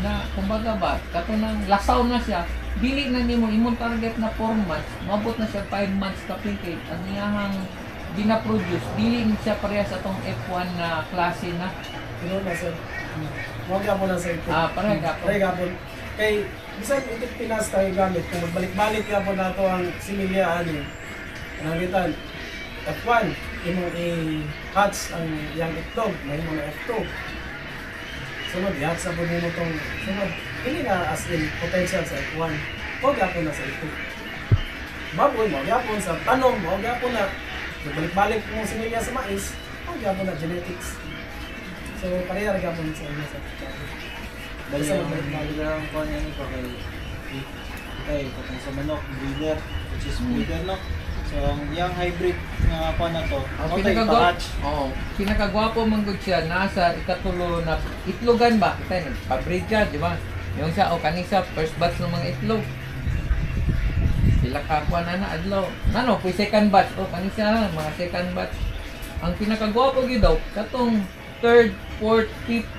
G: na kumbaga ba, kato nang lasaw na siya, dili na nimo imong target na 4 months, maabot na siya 5 months kapin kay ang iyahang gina-produce, dili siya parehas atong F1 na klase na.
B: Pero na sir, huwag ka po lang sa ito.
G: Pareha ka po.
B: Pareha ka po. Kay, bisan itik Pinas tayo gamit, kung magbalik-balik ka po na ito ang similya, nangitan, F1, imong i-hatch ang yang itlog, may mga F2. Sunod, i-hatch na po nimo itong, sunod, hindi na as in potential sa F1. Huwag ka po na sa ito. Baboy, huwag ka po sa tanong, huwag ka po na, magbalik-balik mo similya sa mais, huwag ka po na genetics. So, pareha ka po sa inyo sa
A: Dahil ang kuha niya nito kay patang sa manok, breeder, which is breeder, no? So, yung hybrid nga kuha na to,
G: pinakagwapo man gud siya, nasa ikatulo na itlogan ba? Kita nagpa-breed ka, di ba? Yung siya, kanisa, first batch ng mga itlog. Sila kakuha na adlaw. Ano, puy second batch. Kanisa, mga second batch. Ang pinakagwapo gid daw, katong third, fourth, fifth,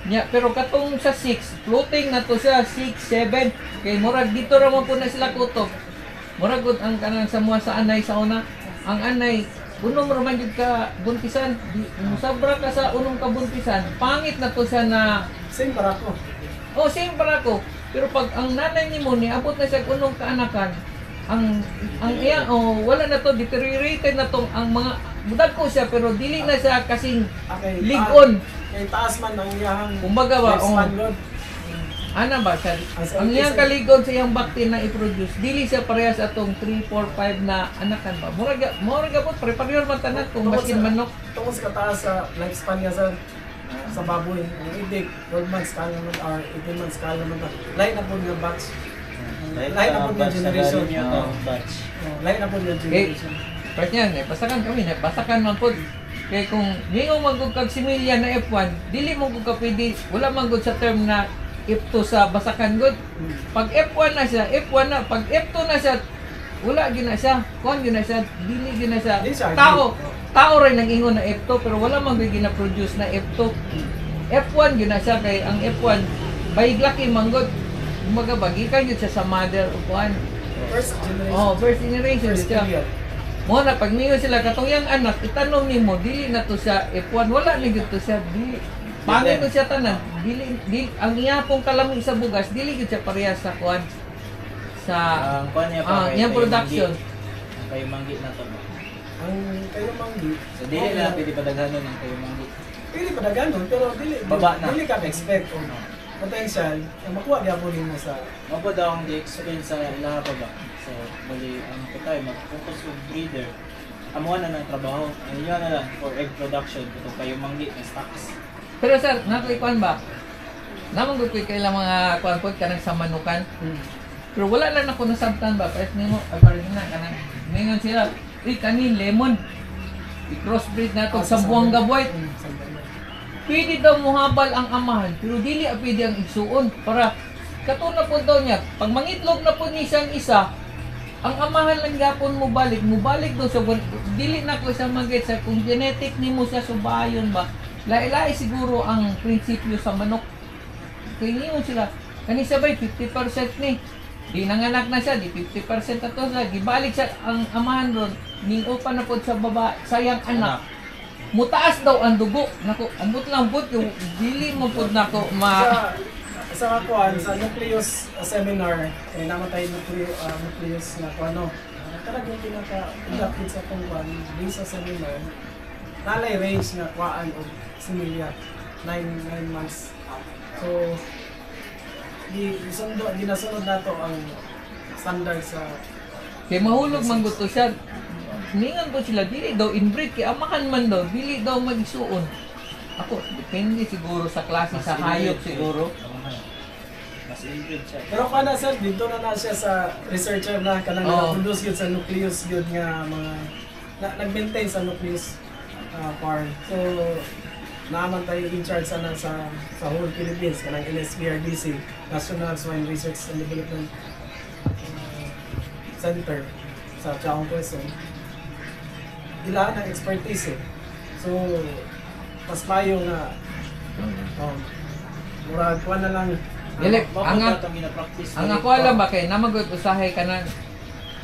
G: nya pero katong sa 6 floating na to siya 6, 7 kay murag dito ra man po na sila kutob murag gud ang kanang sa mga sa anay sa una ang anay unong ra man jud ka buntisan musabra ka sa unong kabuntisan pangit na to siya na
B: same para ko.
G: Same para ko pero pag ang nanay nimo ni abot na siya unong kaanakan ang iya wala na to deteriorated na tong ang mga budag ko siya pero dili na siya kasing ligon.
B: Kay taas man ang iyang
G: kumbaga ba
B: expand.
G: Ana ba siya? Ang iyang kaligod sa iyang bakti na i-produce, dili siya parehas atong 3, 4, 5 na anakan ba? Murag po prepare man tanan kung baskin manok.
B: Tungod sa kataas sa lifespan niya sa baboy, ang idik 12 months kala man or 18 months kala man. Lain na po yung batch. Lain na po yung generation. Lain na po yung generation.
G: Part niyan, basakan kami, basakan man po. Kaya kung ngayong magugkag similya na F1, dili mo ka pwede, wala magugkag sa term na F2 sa basakan good. Pag F1 na siya, F1 na. Pag F2 na siya, wala gina siya. Kung gina siya, dili gina siya. Tao rin nag-ingon na F2, pero wala mang gina-produce na F2. F1 gina siya, kay ang F1, baiglaki manggod. Kumbaga bagikan yun siya sa mother o kuhan.
B: First generation.
G: First generation siya. Mo na pag niyo sila katong yang anak itanong nimo dili na to siya F1 wala ni gid to siya dili pangit to siya tanan dili ang iya pong kalami sa bugas dili gid siya parehas sa kuan sa
A: kuan niya pa
G: yang production
A: kayo manggi na to
B: ang kayo manggi
A: so dili na pwede padaghanon ang kayo manggi
B: pwede padaghanon pero dili ka expect potential ang makuha gyapon nimo sa
A: mao daw ang di-experience sa ilaha pa ba. So, bali, ang patay, mag-focus with breeder. Amuha na ng trabaho. Ayun na lang for egg production. Ito kayo manggi na stocks.
G: Pero sir, nakuikuan ba? Namang gukoy kayo lang mga kuan po kanang sa manukan. Pero wala lang ako nasabtan ba? Pwes nimo, parin na kanang ngayon sila, kanin lemon. I-crossbreed na ito sa buwangga white. Pwede daw muhabal ang amahan, pero dili pwede ang igsuon para katuna po daw niya, pag mangitlog na po niya siyang isa, ang amahan lang gapon mo balik daw sa dili na ko sa magit sa kung genetic nimo sa subayon ba. Lailay siguro ang prinsipyo sa manok. Kaya niyo sila, kani sabay 50% ni. Di nanganak na siya, di 50% ato sa gibalik siya ang amahan ron, ning pa na po sa baba, sayang anak. Mutaas daw ang dugo. Nako, ambot lang pud yung dili mo pud nako
B: sa kakuan sa nucleus seminar namatay nucleus na kuano talagang pinaka-inducted sa kuan din sa seminar nalay range na kuan og similya 9 months so di nasunod nato ang standard sa
G: kay mahulog man gusto siya ningan po sila dili daw inbreed kay amahan man daw dili daw magsuon ako depende siguro sa klase sa hayop siguro.
A: Mas inbreed siya.
B: Pero kana sir, dito na siya sa researcher na kanang na-produce yun sa nucleus yun nga mga nag-maintain sa nucleus farm. So naman tayo in charge sana sa whole Philippines kanang NSBRDC, National Swine Research and Development Center sa Chaong Quezon. Ilan ang expertise eh. So mas payo nga murag kuha na lang
G: Dili, ang
A: gina-practice.
G: ang ako alam ba kay namagod usahay ka na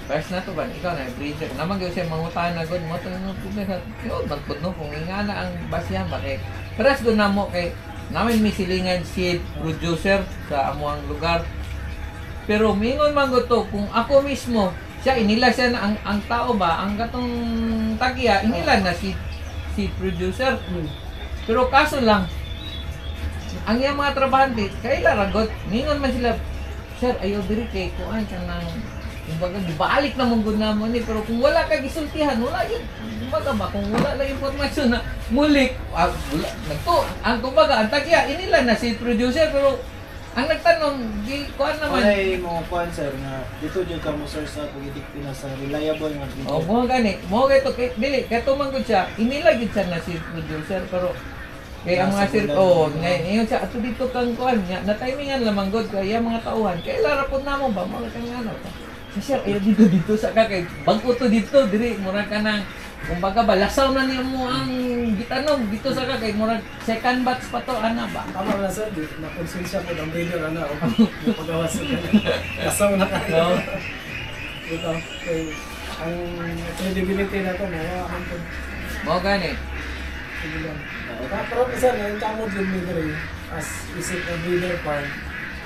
G: first na to ba ikaw na breeder namagod siya mangutan na good mo to no problema yo magpud no kung ingana ang basyan ba kay paras do namo kay namin misilingan seed producer sa amuang lugar pero mingon man gud to kung ako mismo siya inila siya na ang tao ba ang gatong tagya inila na seed producer pero kaso lang ang iyang mga trabahante, kaila ragot, ningon man sila, sir, ayaw diri kay kuan ka ng, kumbaga, gibalik na mong good namon ni, pero kung wala ka gisultihan, wala yun, kumbaga ba, kung wala lang informasyon na mulik, wala, nagto, ang kumbaga, ang tagya, inila na si producer, pero ang nagtanong, di kuan naman.
A: Walay mo kuan sir nga dito jud ka mo sir sa pagitik Pinas sa reliable nga video.
G: Oh, mo gani, mo kay to, dili, kato man gud siya, inila gid siya na si producer, pero kaya ang mga sir, ngayon siya, ato dito kang kuhan nga, na-timingan lamang god, kaya mga tauhan, kaya larapod na mo ba, mga kang ano, sir, ayaw dito sa kakay, bago to dito, diri, mura ka ng, kumbaga ba, lasaw na niya mo ang gitanog, dito sa kakay, mura, second batch pa to, ana ba?
B: tama na sir, na-konsensya po ng breeder, ano, o pagawas kasaw na kayo. Ito, ang credibility na ito, mawakan po.
G: Mo gani.
B: Pero isa na, yung kamo din mo rin, as isip na breeder farm,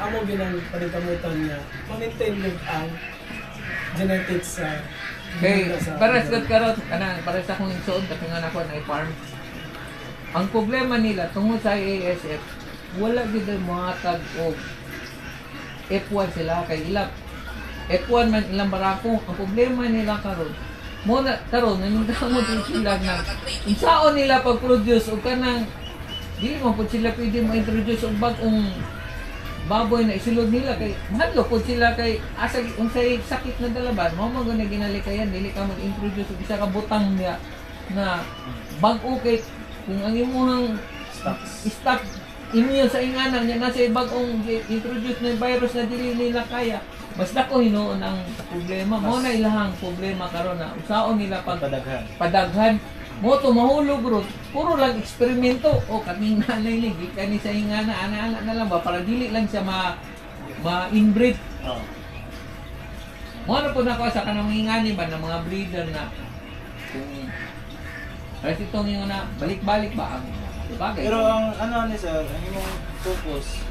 B: amo ginang panikamutan niya, ma-maintain yung ang genetics sa
G: Okay, pares gud karon kanang pares akong insuon kasi nga nako na farm. Ang problema nila tungod sa ASF, wala gid mga tag og F1 sila kay ilang F1 man ilang barako. Ang problema nila karon mo na karon naningkamot din sila na unsaon nila pag-produce og kanang dili mo pud sila pwede mo introduce og bag-ong baboy na isulod nila kay hadlo pud sila kay asa unsay sakit na dalaban mo mo guna ginalikayan dili ka mag-introduce og isa ka butang niya na bag-o kay kung ang imong stock immune sa ingana niya nasa bag-ong introduce na virus na dili nila kaya basta ko hinuon ang problema mo na ilahang problema karon na usaon nila pag padaghan mo to mahulog ron puro lang eksperimento o kaming nanay ni gikan ni sa ingana ana na lang ba para dili lang siya ma-inbreed mo na po nako sa kanang ingani ba ng mga breeder na kung kasi itong yung na balik-balik ba ang bagay
A: pero ang ano ni sir ang imong focus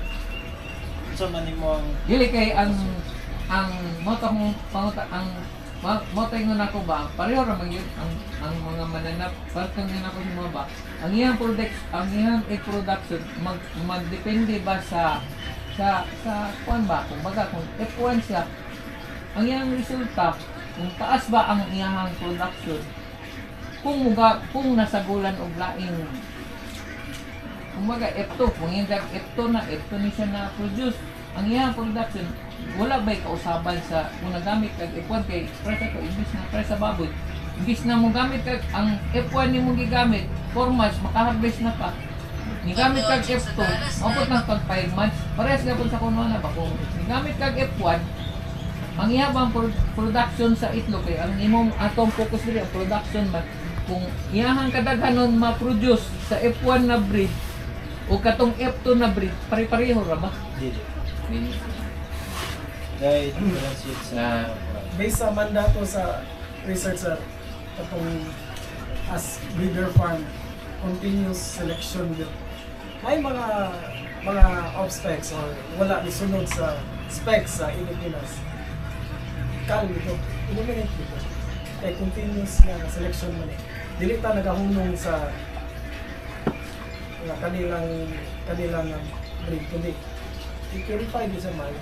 A: sa man mo ang
G: dili kay ang moto mo panguta ang moto ingon ako ba pareho ra man yun ang mga mananap partang nga ako mo ba ang iyang production magdepende ba sa kuan ba kumbaga kung F1 siya ang iyang resulta kung taas ba ang iyang production kung nasagulan og laing kumbaga F2 kung yung F2 ni siya na produce ang iyang production wala ba'y kausaban sa kung nagamit kag F1 kay presa ko imbis na presa baboy imbis na mo gamit kag ang F1 ni mong gigamit 4 months makaharvest na pa nigamit kag F2, mapot lang pag 5 months. Parehas gapon sa kuno na ba kung nigamit kag F1, ang iyabang production sa itlog kay ang imong atong focus diri ang production ba kung iyahang kadaghanon ma-produce sa F1 na breed o katong F2 na breed, pare-pareho ra ba?
A: Dili. Dahil differentiate sa
B: Based sa mandato sa research sir, katong as breeder farm, continuous selection din. May mga off specs or wala nisunod sa specs sa Pilipinas. Kali ito, eliminate ito. Kaya continuous na selection man. Dili ta nagahunong sa kanilang breed, kundi i-purify din sa mind.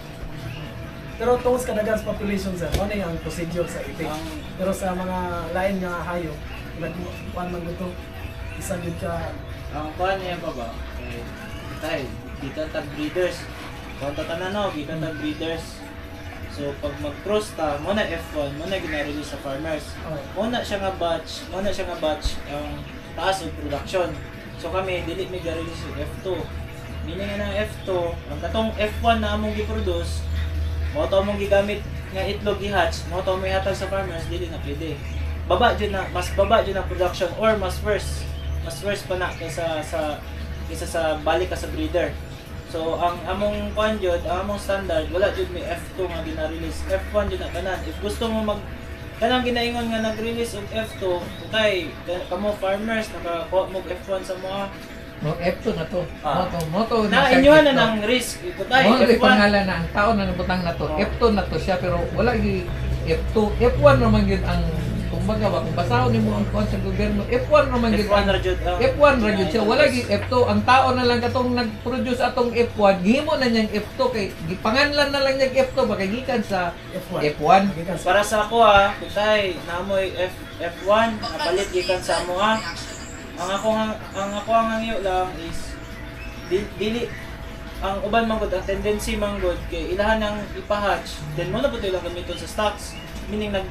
B: Pero tungkol sa kadagan sa population sir, ano yung procedure sa itik? Pero sa mga lain nga hayop, nagkuhan man ito, isa din ka.
A: ang kuan niya pa ba? Tay, dito tag breeders. Kuan ta tanan no, dito tag breeders. So pag mag-cross ta, mo na F1, mo na gina-release sa farmers. Mo na siya nga batch ang taas og production. So kami dili mi ga-release yung F2. Meaning nga ng F2, ang katong F1 na among gi-produce, mo to among gigamit nga itlog i-hatch, mo to mo ihatag sa farmers, dili na pwede. Mas baba jud na production or mas worse pa na kaysa sa balik ka sa breeder. So ang among kuan jud, ang among standard wala jud may F2 nga gina-release. F1 jud na tanan. If gusto mo kanang ginaingon nga nag-release og F2, okay, kamo farmers nakakuha mo F1 sa mga
G: No, F2 na to. Moto
A: na inyohan na ng risk. Ikutay
G: Mo
A: F1.
G: pangalan na ang tao na nabutang na to. F2 na to siya pero wala gi F2. F1 naman gyud ang kumbaga ba kung basahon nimo ang kuan sa gobyerno, F1 naman gyud
A: F1
G: ang
A: ra jud.
G: F1 ra gyud siya. Wala gi F2. Ang tao na lang katong nag-produce atong F1, gihimo na niyang F2 kay gipanganlan na lang niyang F2 baka gikan sa F1.
A: Para sa ako kutay naamoy F1 napalit gikan sa amo Ang ako ang hangyo lang is dili ang uban man gud ang tendency man gud kay ilahan nang ipa-hatch then mo na putoy lang gamiton sa stocks, meaning ang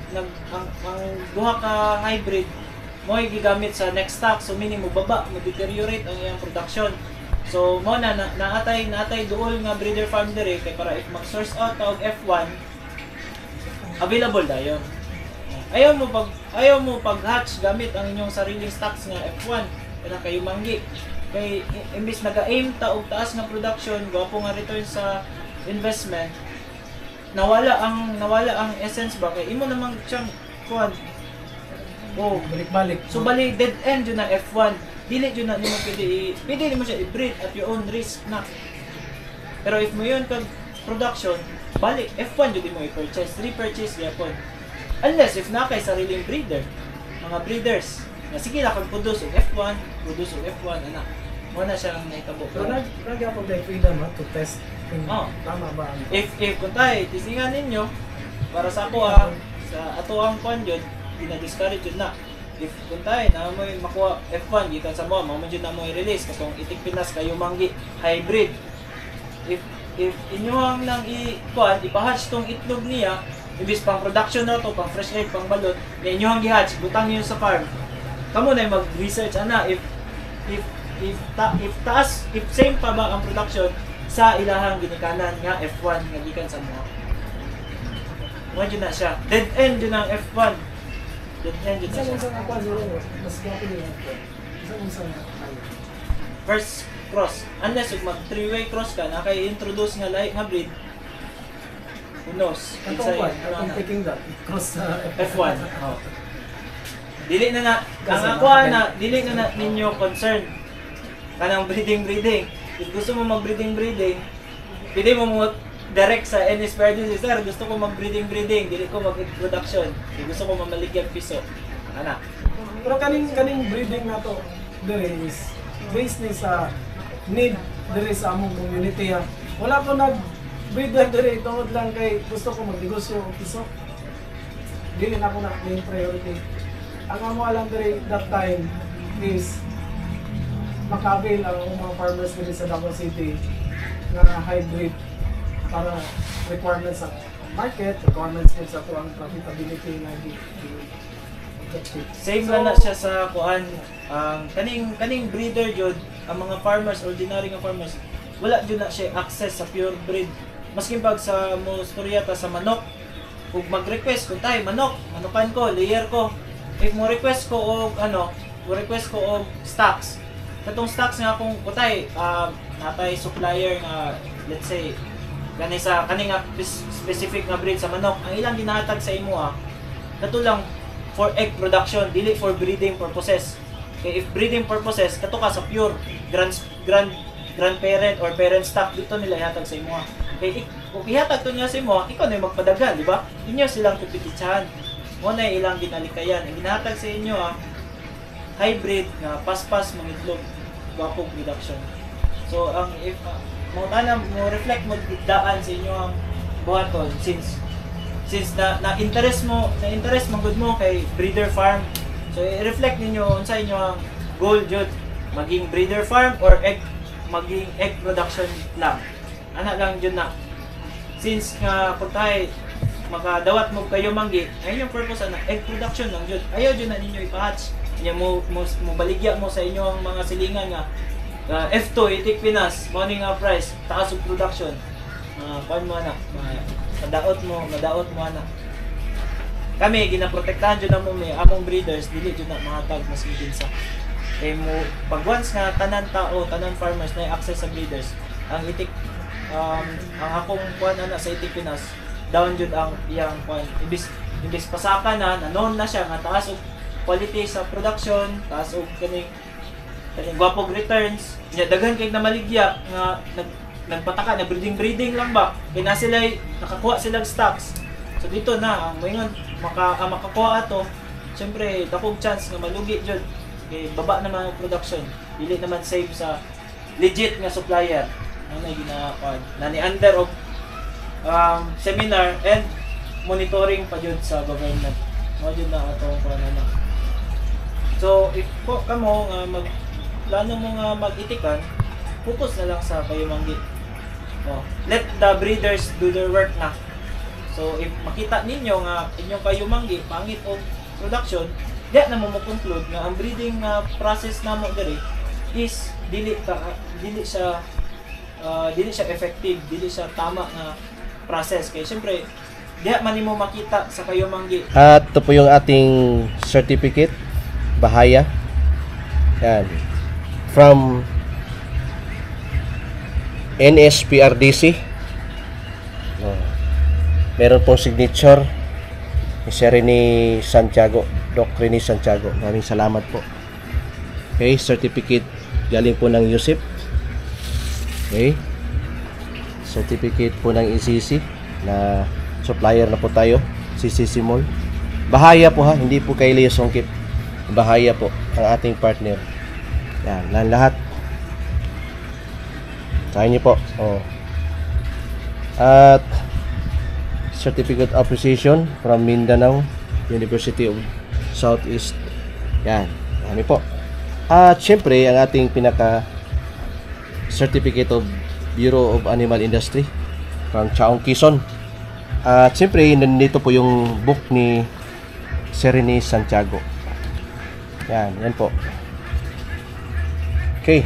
A: duha ka hybrid mo gigamit sa next stock, so meaning mo deteriorate ang iyang production. So mo naatay duol nga breeder farm dire kay para if mag-source out og F1 available dayon. Ayaw mo pag-hatch gamit ang inyong sariling stocks nga F1 kana kayo manggi. Kay imbis naga-aim ta og taas nga production, gwapo nga return sa investment, nawala ang essence ba kay imo namang siyang kuan.
B: Balik-balik.
A: So bali dead end yun na F1. Dili yun na nimo pwede nimo siya i-breed at your own risk na. Pero if mo yun kag production, balik F1 jud mo repurchase gyapon. Unless if na kay sariling breeder, mga breeders, na sige lang produce og F1, ana. Mo na siya ang naitabo.
B: Pero nagyapon tayo freedom to test kung tama ba ang
A: If kuntay tisingan ninyo para sa ako sa ato ang kuan jud, gina-discourage jud na. If kuntay na mo makuha F1 gikan sa mo jud na mo i-release katong itik Pinas kayo manggi hybrid. If inyo nang ipa-hatch tong itlog niya, ibis pang production na to, pang fresh egg, pang balot, na inyo ang gihatch, butang niyo sa farm. Kamo na mag-research ana if same pa ba ang production sa ilahang ginikanan nga F1 nga gikan sa mo. Mo jud na siya. Dead end jud ang F1. Dead end jud na siya.
B: sa ako zero mas gwapo ni F1. Sa
A: First cross, unless mag three-way cross ka na kay introduce nga breed. Who knows?
B: I'm taking that cross sa
A: F1. Oh. Dili na ninyo concern kanang breeding. If gusto mo mag-breeding, pwede mo direct sa NSPRD, sir, gusto ko mag-breeding, dili ko mag-production. Gusto ko mamaligyan piso. Ana.
B: Pero kaning breeding na to dire is based ni sa need dire sa among community wala ko breeder dire tungod lang kay gusto ko magnegosyo og piso. Dili na ko na main priority. Ang amo alam dire that time is makabil ang mga farmers dire sa Davao City nga hybrid para requirements sa market, requirements din sa tuang profitability na
A: Same na siya sa kuan ang kaning breeder jud ang mga farmers, ordinary nga farmers, wala dyan na siya access sa pure breed. Maski pag sa mo storyata sa manok, kung mag-request kung tayo manok, manukan ko, layer ko. If mo request ko og stocks. Katong stocks nga kung kutay natay supplier nga let's say kani nga specific nga breed sa manok, ang ilang ginahatag sa imo kato lang for egg production, dili for breeding purposes. Okay, if breeding purposes kato ka sa pure grandparent or parent stock, dito nila ihatag sa imo. Okay, kung ihatag to niya sa imo, ikaw na yung magpadagan, di ba? Inyo silang pipikitsahan. Mo na ilang ginalikayan. Ang ginahatag sa inyo hybrid nga paspas mangitlog, gwapong production. So ang if mo reflect mo daan sa inyo ang buhaton since na interest mo gud mo kay breeder farm. So i-reflect ninyo unsa inyo ang goal jud, maging breeder farm or maging egg production lang. Ana lang jud na. Since nga putay makadawat mo kayo manggi, ayun yung purpose na egg production lang jud. Ayaw jud na ninyo ipa-hatch. Nya mo baligya mo sa inyo ang mga silingan nga F2 itik Pinas, morning price, taas og production. Kuan mo na, madaot mo na. Kami ginaprotektahan jud na mo may among breeders, dili jud na mahatag mas kinsa. Eh mo pag once nga tanan farmers na access sa breeders, ang itik ang akong kuan ana sa itik Pinas, down jud ang iyang kuan. Ibis pasaka na known na siya nga taas og quality sa production, taas og kaning gwapog returns. Nya daghan kay na maligya nga nagpataka na breeding lang ba. Kay na sila nakakuha silang stocks. So dito na ang moingon makakuha ato, syempre dakog chance nga malugi jud. Kay baba naman ang production. Dili naman save sa legit nga supplier. Ano ginakuan na ni under of seminar and monitoring pa jud sa government. Mo jud na atong kuan na. So if po kamo nga plano mo nga mag-itikan, focus na lang sa kayumanggi. Let the breeders do their work na. So if makita ninyo nga inyong kayumanggi pangit og production, di na mo conclude nga ang breeding process namo diri is dili siya effective, dili siya tama nga process. Kay syempre di man nimo makita sa kayumanggi.
C: At ito po yung ating certificate, bahaya. Yan. From NSPRDC. Meron pong signature ni Sir Rene Santiago, Doc Rene Santiago. Maraming salamat po. Okay, certificate galing po ng USIP. Okay. Certificate po ng ECC na supplier na po tayo, CCC Mall. Bahaya po hindi po kay Leo Songkip. Bahaya po ang ating partner. Yan, lahat. Kaya niyo po. At certificate of appreciation from Mindanao University of Southeast. Yan, kami po. At syempre, ang ating pinaka certificate of Bureau of Animal Industry from Chaong Quezon. At syempre, nandito po yung book ni Sir Rene Santiago. Yan po. Okay.